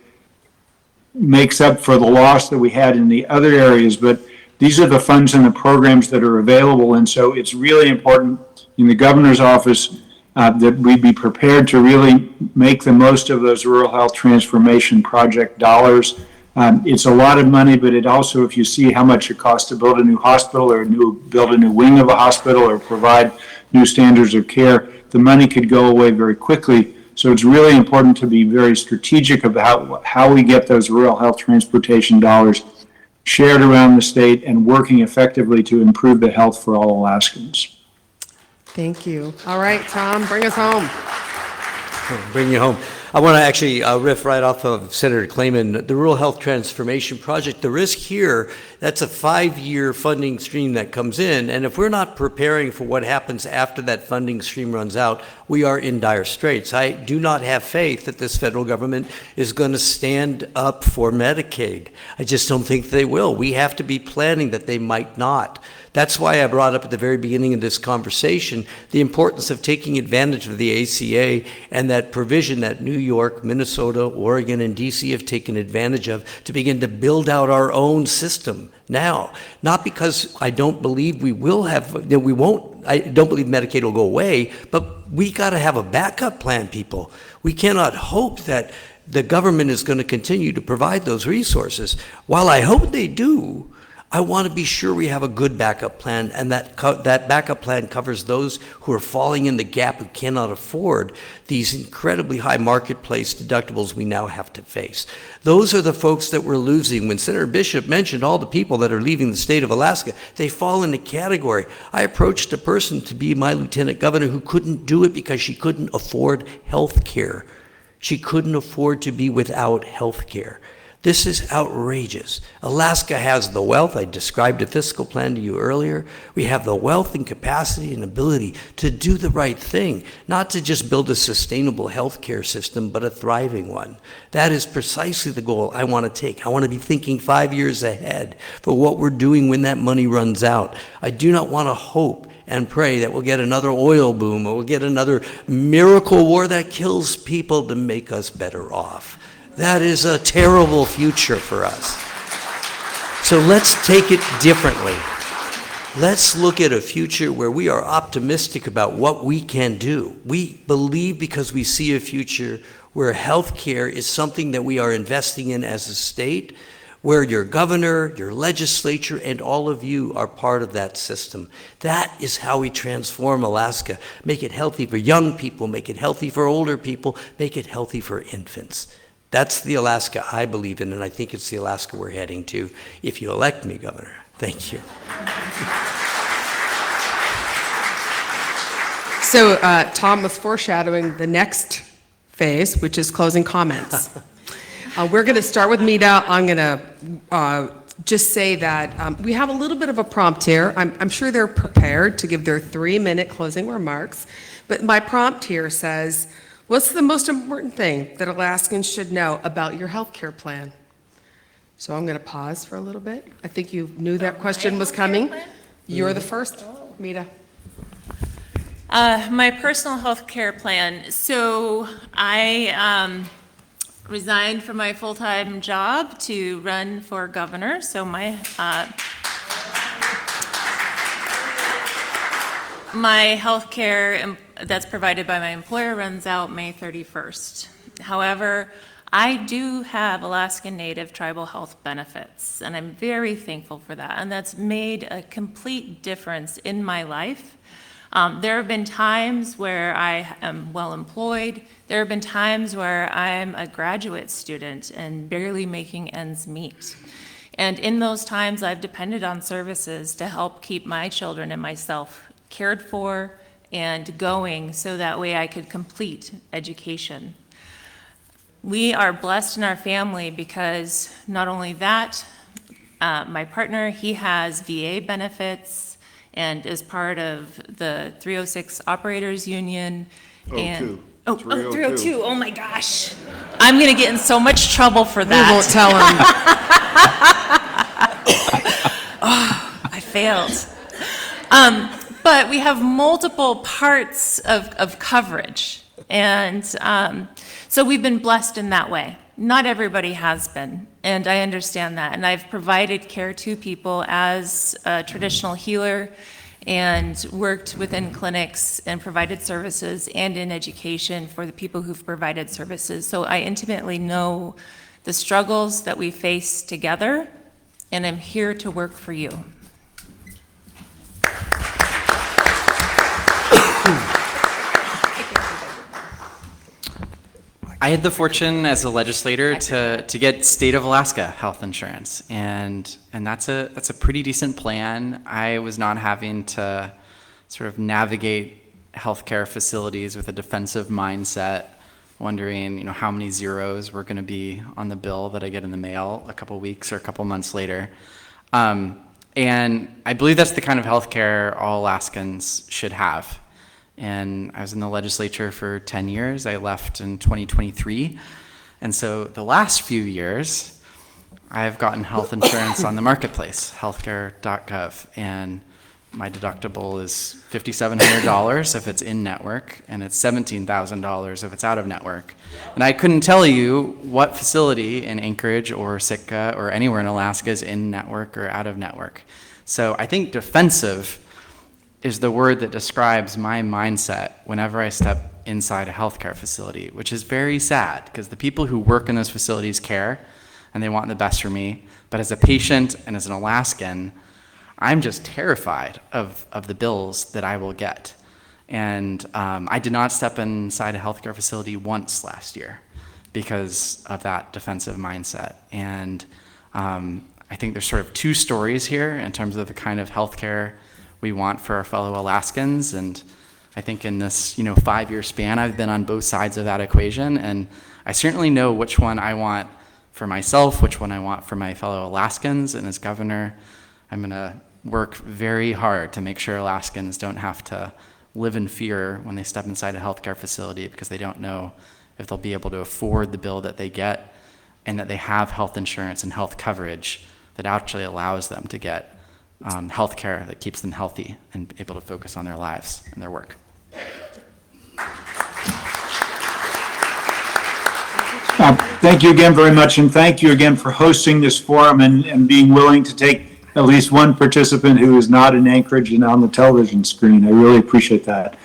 makes up for the loss that we had in the other areas, but these are the funds and the programs that are available. And so it's really important in the governor's office that we be prepared to really make the most of those Rural Health Transformation Project dollars. It's a lot of money, but it also, if you see how much it costs to build a new hospital or build a new wing of a hospital or provide new standards of care, the money could go away very quickly. So it's really important to be very strategic about how we get those rural health transportation dollars shared around the state and working effectively to improve the health for all Alaskans. Thank you. All right, Tom, bring us home. Bring you home. I want to actually riff right off of Senator Claman. The Rural Health Transformation Project, the risk here, that's a 5-year funding stream that comes in, and if we're not preparing for what happens after that funding stream runs out, we are in dire straits. I do not have faith that this federal government is going to stand up for Medicaid. I just don't think they will. We have to be planning that they might not. That's why I brought up at the very beginning of this conversation the importance of taking advantage of the ACA and that provision that New York, Minnesota, Oregon, and DC have taken advantage of to begin to build out our own system now. Not because I don't believe we will have, we won't, I don't believe Medicaid will go away, but we got to have a backup plan, people. We cannot hope that the government is going to continue to provide those resources. While I hope they do, I want to be sure we have a good backup plan, and that backup plan covers those who are falling in the gap, who cannot afford these incredibly high marketplace deductibles we now have to face. Those are the folks that we're losing. When Senator Bishop mentioned all the people that are leaving the state of Alaska, they fall in the category. I approached a person to be my lieutenant governor who couldn't do it because she couldn't afford health care. She couldn't afford to be without health care. This is outrageous. Alaska has the wealth. I described a fiscal plan to you earlier. We have the wealth and capacity and ability to do the right thing, not to just build a sustainable healthcare system, but a thriving one. That is precisely the goal I want to take. I want to be thinking 5 years ahead for what we're doing when that money runs out. I do not want to hope and pray that we'll get another oil boom or we'll get another miracle war that kills people to make us better off. That is a terrible future for us. So let's take it differently. Let's look at a future where we are optimistic about what we can do. We believe because we see a future where healthcare is something that we are investing in as a state, where your governor, your legislature, and all of you are part of that system. That is how we transform Alaska. Make it healthy for young people, make it healthy for older people, make it healthy for infants. That's the Alaska I believe in, and I think it's the Alaska we're heading to if you elect me governor. Thank you. So Tom was foreshadowing the next phase, which is closing comments. We're going to start with Meda. I'm going to just say that we have a little bit of a prompt here. I'm sure they're prepared to give their 3-minute closing remarks, but my prompt here says, what's the most important thing that Alaskans should know about your health care plan? So I'm going to pause for a little bit. I think you knew that question was coming. You're the first, Meda. My personal health care plan. So I resigned from my full-time job to run for governor. So my health care that's provided by my employer runs out May 31st. However, I do have Alaskan Native tribal health benefits, and I'm very thankful for that, and that's made a complete difference in my life. There have been times where I am well employed. There have been times where I'm a graduate student and barely making ends meet. And in those times, I've depended on services to help keep my children and myself cared for and going so that way I could complete education. We are blessed in our family because not only that, my partner, he has VA benefits and is part of the 306 Operators Union. Oh, and too. Oh, 302. Oh my gosh. I'm going to get in so much trouble for that. We won't tell him. I failed. But we have multiple parts of coverage. And so we've been blessed in that way. Not everybody has been, and I understand that. And I've provided care to people as a traditional healer and worked within clinics and provided services and in education for the people who've provided services. So I intimately know the struggles that we face together, and I'm here to work for you. I had the fortune as a legislator to get state of Alaska health insurance, and that's a pretty decent plan. I was not having to sort of navigate healthcare facilities with a defensive mindset, wondering how many zeros were going to be on the bill that I get in the mail a couple weeks or a couple months later. And I believe that's the kind of healthcare all Alaskans should have. And I was in the legislature for 10 years. I left in 2023. And so the last few years, I've gotten health insurance on the marketplace, healthcare.gov. And my deductible is $5,700 if it's in network, and it's $17,000 if it's out of network. And I couldn't tell you what facility in Anchorage or Sitka or anywhere in Alaska is in network or out of network. So I think defensive is the word that describes my mindset whenever I step inside a healthcare facility, which is very sad because the people who work in those facilities care and they want the best for me. But as a patient and as an Alaskan, I'm just terrified of the bills that I will get. And I did not step inside a healthcare facility once last year because of that defensive mindset. And I think there's sort of two stories here in terms of the kind of healthcare we want for our fellow Alaskans. And I think in this 5-year span, I've been on both sides of that equation. And I certainly know which one I want for myself, which one I want for my fellow Alaskans. And as governor, I'm going to work very hard to make sure Alaskans don't have to live in fear when they step inside a healthcare facility because they don't know if they'll be able to afford the bill that they get, and that they have health insurance and health coverage that actually allows them to get health care that keeps them healthy and able to focus on their lives and their work. Thank you again very much, and thank you again for hosting this forum and being willing to take at least one participant who is not in Anchorage and on the television screen. I really appreciate that.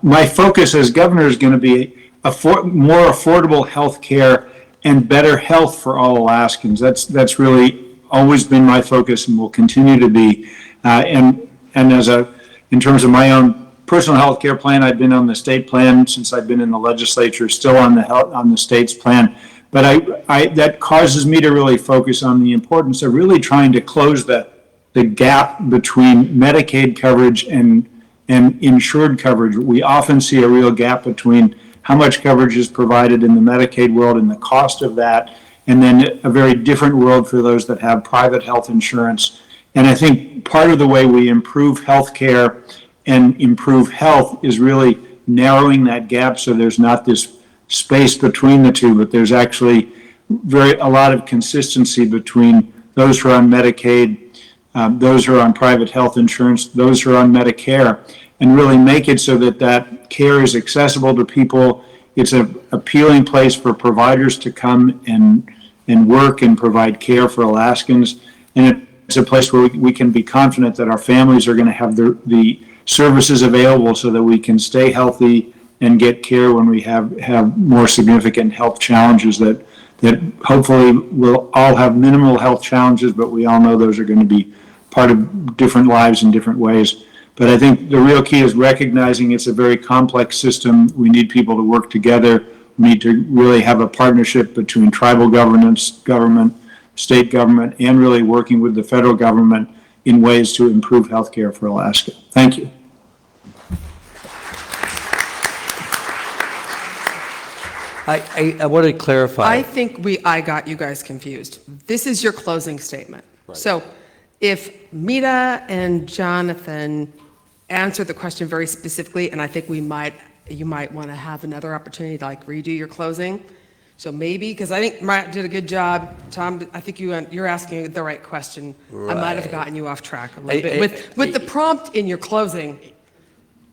My focus as governor is going to be more affordable health care and better health for all Alaskans. That's really always been my focus and will continue to be. And in terms of my own personal health care plan, I've been on the state plan since I've been in the legislature, still on the state's plan. But that causes me to really focus on the importance of really trying to close the gap between Medicaid coverage and insured coverage. We often see a real gap between how much coverage is provided in the Medicaid world and the cost of that, and then a very different world for those that have private health insurance. And I think part of the way we improve health care and improve health is really narrowing that gap so there's not this space between the two, but there's actually a lot of consistency between those who are on Medicaid, those who are on private health insurance, those who are on Medicare, and really make it so that care is accessible to people. It's an appealing place for providers to come and work and provide care for Alaskans. And it's a place where we can be confident that our families are going to have the services available so that we can stay healthy and get care when we have more significant health challenges that hopefully we'll all have minimal health challenges, but we all know those are going to be part of different lives in different ways. But I think the real key is recognizing it's a very complex system. We need people to work together. We need to really have a partnership between tribal government, state government, and really working with the federal government in ways to improve healthcare for Alaska. Thank you. I want to clarify. I think I got you guys confused. This is your closing statement. Right. So if Meda and Jonathan answer the question very specifically, and I think we might you might want to have another opportunity to like redo your closing. So maybe, because I think Matt did a good job. Tom, I think you're asking the right question. I might have Right. gotten you off track a little bit with the prompt in your closing,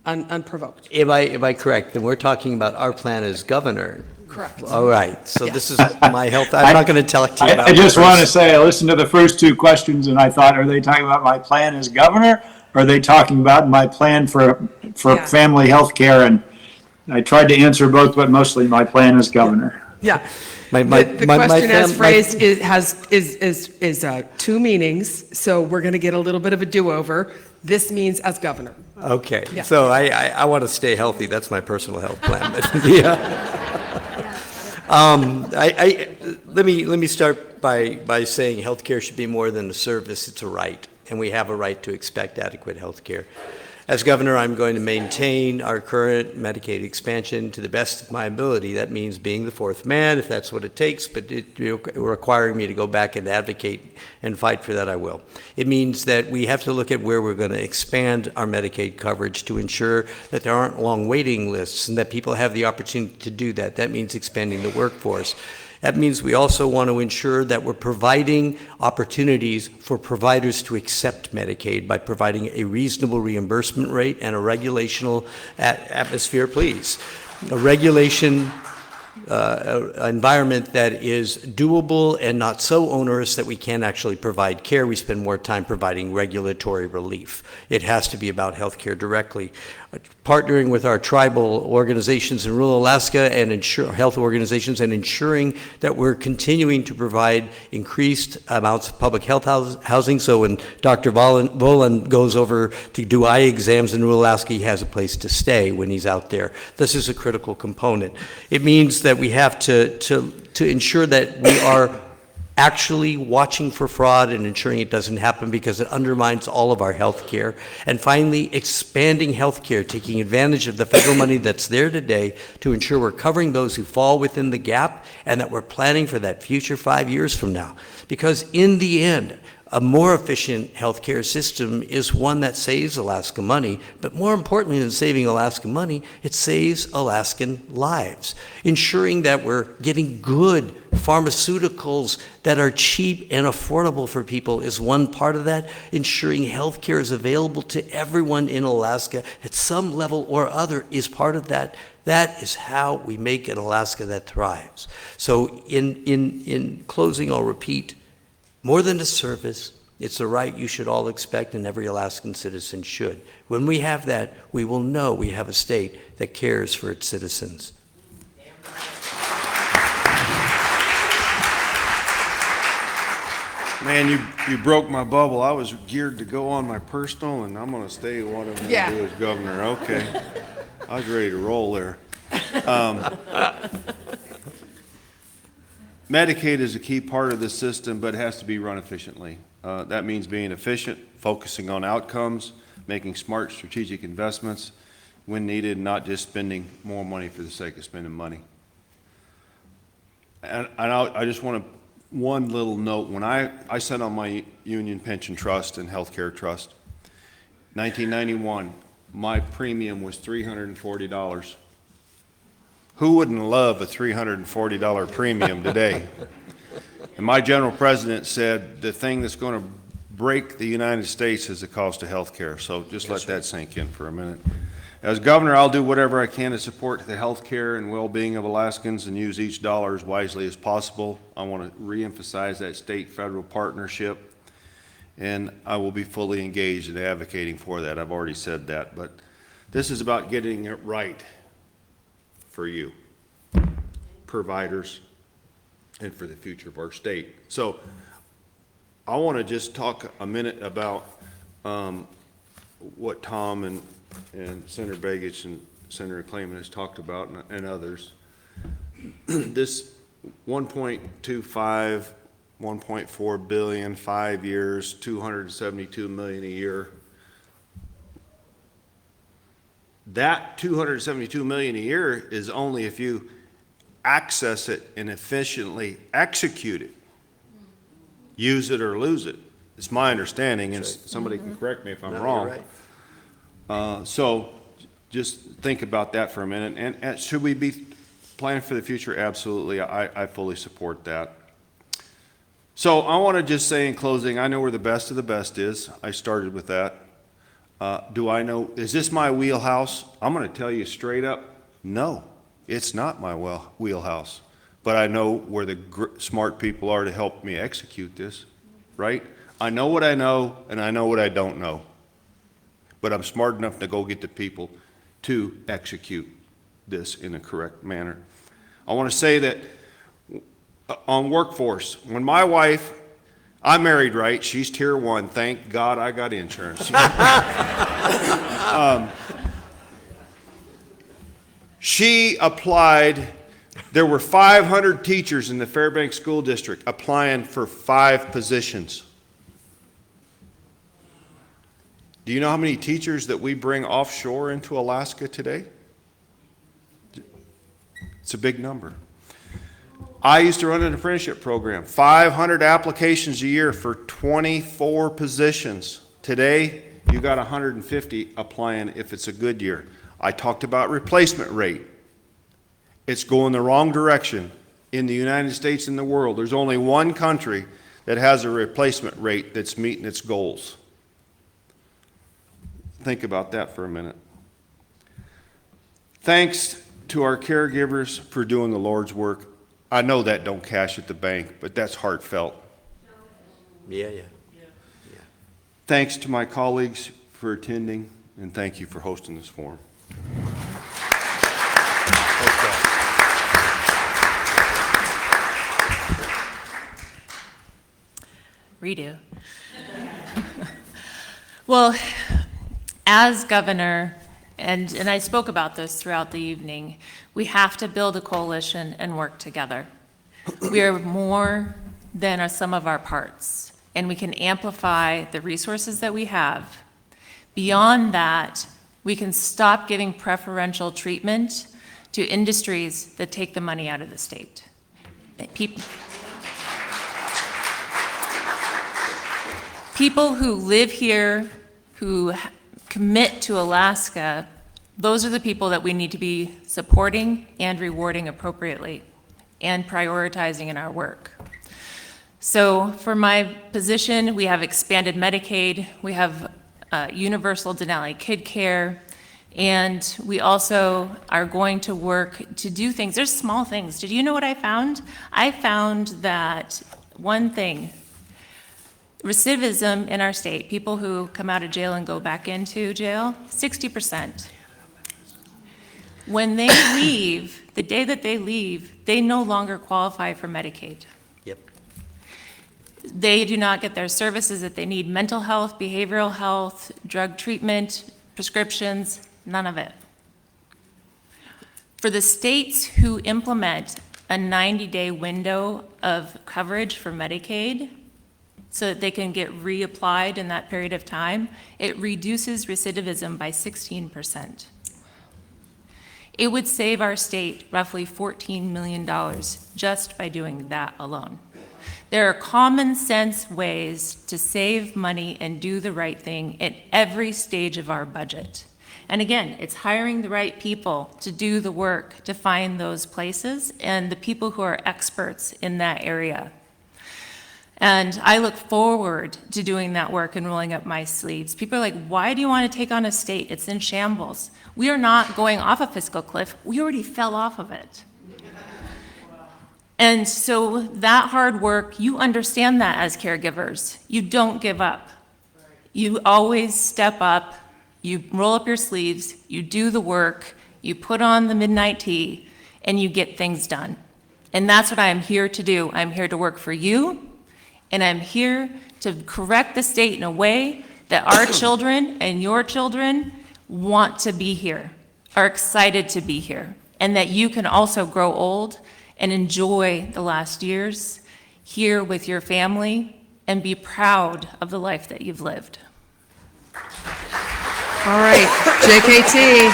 unprovoked. Am I correct? Then we're talking about our plan as governor. Correct. All right, so Yes. this is my health, I'm not going to talk to you about. I just the want to first- say, I listened to the first two questions and I thought, are they talking about my plan as governor? Or are they talking about my plan for Yeah. family health care? And I tried to answer both, but mostly my plan as governor. Yeah. My The question as my- phrased is two meanings, so we're going to get a little bit of a do-over. This means as governor. Okay, Yeah. so I want to stay healthy, that's my personal health plan, but, yeah. Let me start by saying healthcare should be more than a service, it's a right, and we have a right to expect adequate healthcare. As governor, I'm going to maintain our current Medicaid expansion to the best of my ability. That means being the fourth man, if that's what it takes, but requiring me to go back and advocate and fight for that, I will. It means that we have to look at where we're going to expand our Medicaid coverage to ensure that there aren't long waiting lists and that people have the opportunity to do that. That means expanding the workforce. That means we also want to ensure that we're providing opportunities for providers to accept Medicaid by providing a reasonable reimbursement rate and a regulational atmosphere, please. A regulation environment that is doable and not so onerous that we can't actually provide care. We spend more time providing regulatory relief. It has to be about health care directly. Partnering with our tribal organizations in rural Alaska and health organizations and ensuring that we're continuing to provide increased amounts of public health housing. So when Dr. Volan goes over to do eye exams in rural Alaska, he has a place to stay when he's out there. This is a critical component. It means that we have to ensure that we are actually watching for fraud and ensuring it doesn't happen because it undermines all of our health care. And finally, expanding health care, taking advantage of the federal money that's there today to ensure we're covering those who fall within the gap and that we're planning for that future 5 years from now. Because in the end, a more efficient healthcare system is one that saves Alaska money, but more importantly than saving Alaska money, it saves Alaskan lives. Ensuring that we're getting good pharmaceuticals that are cheap and affordable for people is one part of that. Ensuring healthcare is available to everyone in Alaska at some level or other is part of that. That is how we make an Alaska that thrives. So in closing, I'll repeat, more than a service, it's a right you should all expect and every Alaskan citizen should. When we have that, we will know we have a state that cares for its citizens. Man, you broke my bubble. I was geared to go on my personal, and I'm going to stay what I'm going to do as governor. Okay. I was ready to roll there. Medicaid is a key part of this system, but it has to be run efficiently. That means being efficient, focusing on outcomes, making smart strategic investments when needed, not just spending more money for the sake of spending money. And I just want to, one little note, when I sat on my union pension trust and healthcare trust, 1991, my premium was $340. Who wouldn't love a $340 premium today? And my general president said the thing that's going to break the United States is the cost of health care. So just let that sink in for a minute. As governor, I'll do whatever I can to support the health care and well-being of Alaskans and use each dollar as wisely as possible. I want to reemphasize that state-federal partnership, and I will be fully engaged in advocating for that. I've already said that, but this is about getting it right for you, providers, and for the future of our state. So I want to just talk a minute about what Tom and Senator Begich and Senator Claman has talked about and others. This 1.25, 1.4 billion, 5 years, 272 million a year. That 272 million a year is only if you access it and efficiently execute it. Use it or lose it. It's my understanding, and somebody can correct me if I'm wrong. You're right. So just think about that for a minute. And should we be planning for the future? Absolutely. I fully support that. So I want to just say in closing, I know where the best of the best is. I started with that. Do I know, is this my wheelhouse? I'm going to tell you straight up, no, it's not my wheelhouse. But I know where the smart people are to help me execute this, right? I know what I know, and I know what I don't know. But I'm smart enough to go get the people to execute this in a correct manner. I want to say that on workforce, when my wife, I'm married, right? She's tier 1. Thank God I got insurance. She applied. There were 500 teachers in the Fairbanks School District applying for 5 positions. Do you know how many teachers that we bring offshore into Alaska today? It's a big number. I used to run an apprenticeship program, 500 applications a year for 24 positions. Today, you got 150 applying if it's a good year. I talked about replacement rate. It's going the wrong direction in the United States and the world. There's only one country that has a replacement rate that's meeting its goals. Think about that for a minute. Thanks to our caregivers for doing the Lord's work. I know that don't cash at the bank, but that's heartfelt. Yeah. Thanks to my colleagues for attending, and thank you for hosting this forum. Redo. Well, as governor, and I spoke about this throughout the evening, we have to build a coalition and work together. We are more than a sum of our parts, and we can amplify the resources that we have. Beyond that, we can stop giving preferential treatment to industries that take the money out of the state. People who live here, who commit to Alaska, those are the people that we need to be supporting and rewarding appropriately and prioritizing in our work. So for my position, we have expanded Medicaid, we have universal Denali kid care, and we also are going to work to do things. There's small things. Did you know what I found? I found that one thing, recidivism in our state, people who come out of jail and go back into jail, 60%. When they leave, the day that they leave, they no longer qualify for Medicaid. Yep. They do not get their services that they need, mental health, behavioral health, drug treatment, prescriptions, none of it. For the states who implement a 90-day window of coverage for Medicaid, so that they can get reapplied in that period of time, it reduces recidivism by 16%. It would save our state roughly $14 million just by doing that alone. There are common sense ways to save money and do the right thing at every stage of our budget. And again, it's hiring the right people to do the work, to find those places, and the people who are experts in that area. And I look forward to doing that work and rolling up my sleeves. People are like, why do you want to take on a state? It's in shambles. We are not going off a fiscal cliff. We already fell off of it. And so that hard work, you understand that as caregivers. You don't give up. You always step up. You roll up your sleeves. You do the work. You put on the midnight tea, and you get things done. And that's what I am here to do. I'm here to work for you. And I'm here to correct the state in a way that our children and your children want to be here, are excited to be here, and that you can also grow old and enjoy the last years here with your family and be proud of the life that you've lived. All right, JKT.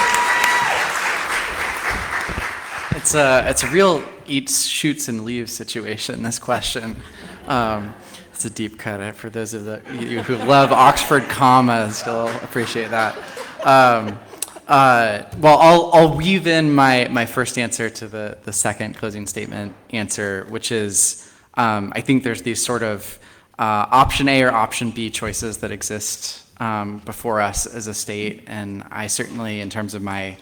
It's a real eats, shoots, and leaves situation, this question. It's a deep cut for those of you who love Oxford commas. You'll appreciate that. Well, I'll weave in my first answer to the second closing statement answer, which is I think there's these sort of option A or option B choices that exist before us as a state, and I certainly, in terms of my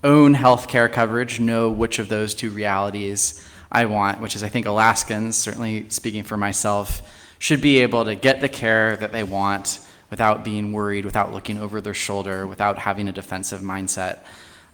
own health care coverage, know which of those two realities I want, which is I think Alaskans, certainly speaking for myself, should be able to get the care that they want without being worried, without looking over their shoulder, without having a defensive mindset.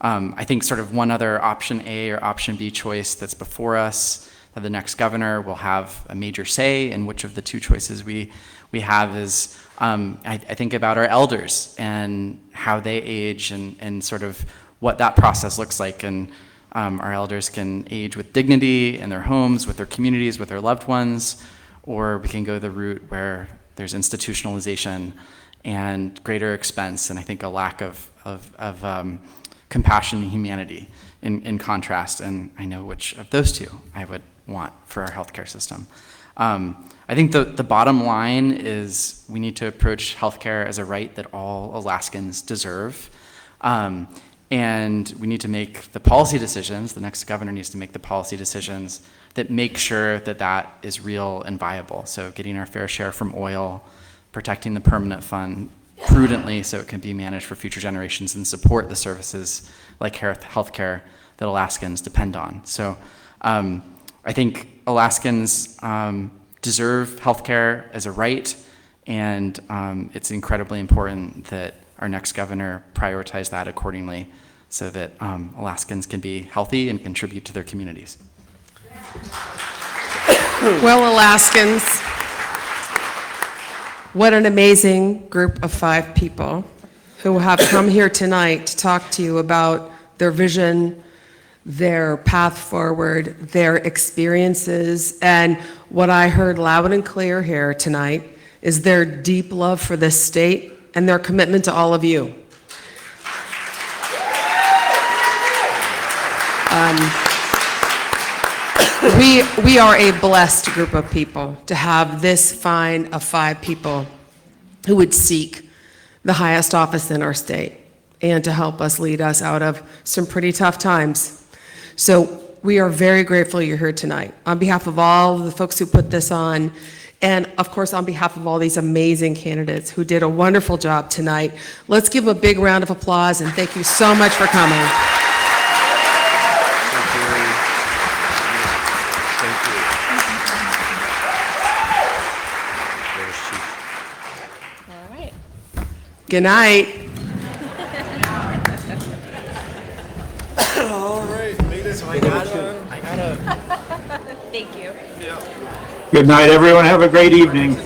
I think sort of one other option A or option B choice that's before us, that the next governor will have a major say in which of the two choices we have is, I think about our elders and how they age and sort of what that process looks like. And our elders can age with dignity in their homes, with their communities, with their loved ones, or we can go the route where there's institutionalization and greater expense, and I think a lack of compassion and humanity in contrast, and I know which of those two I would want for our healthcare system. I think the bottom line is we need to approach healthcare as a right that all Alaskans deserve, and we need to make the policy decisions, the next governor needs to make the policy decisions that make sure that that is real and viable. So getting our fair share from oil, protecting the permanent fund prudently so it can be managed for future generations and support the services like healthcare that Alaskans depend on. So I think Alaskans deserve healthcare as a right, and it's incredibly important that our next governor prioritize that accordingly so that Alaskans can be healthy and contribute to their communities. Well, Alaskans, what an amazing group of 5 people who have come here tonight to talk to you about their vision, their path forward, their experiences, and what I heard loud and clear here tonight is their deep love for this state and their commitment to all of you. We are a blessed group of people to have this fine of 5 people who would seek the highest office in our state and to help us lead us out of some pretty tough times. So we are very grateful you're here tonight. On behalf of all the folks who put this on, and of course on behalf of all these amazing candidates who did a wonderful job tonight, let's give them a big round of applause and thank you so much for coming. Good night. All right, Meda, so I gotta. Thank you. Good night, everyone. Have a great evening.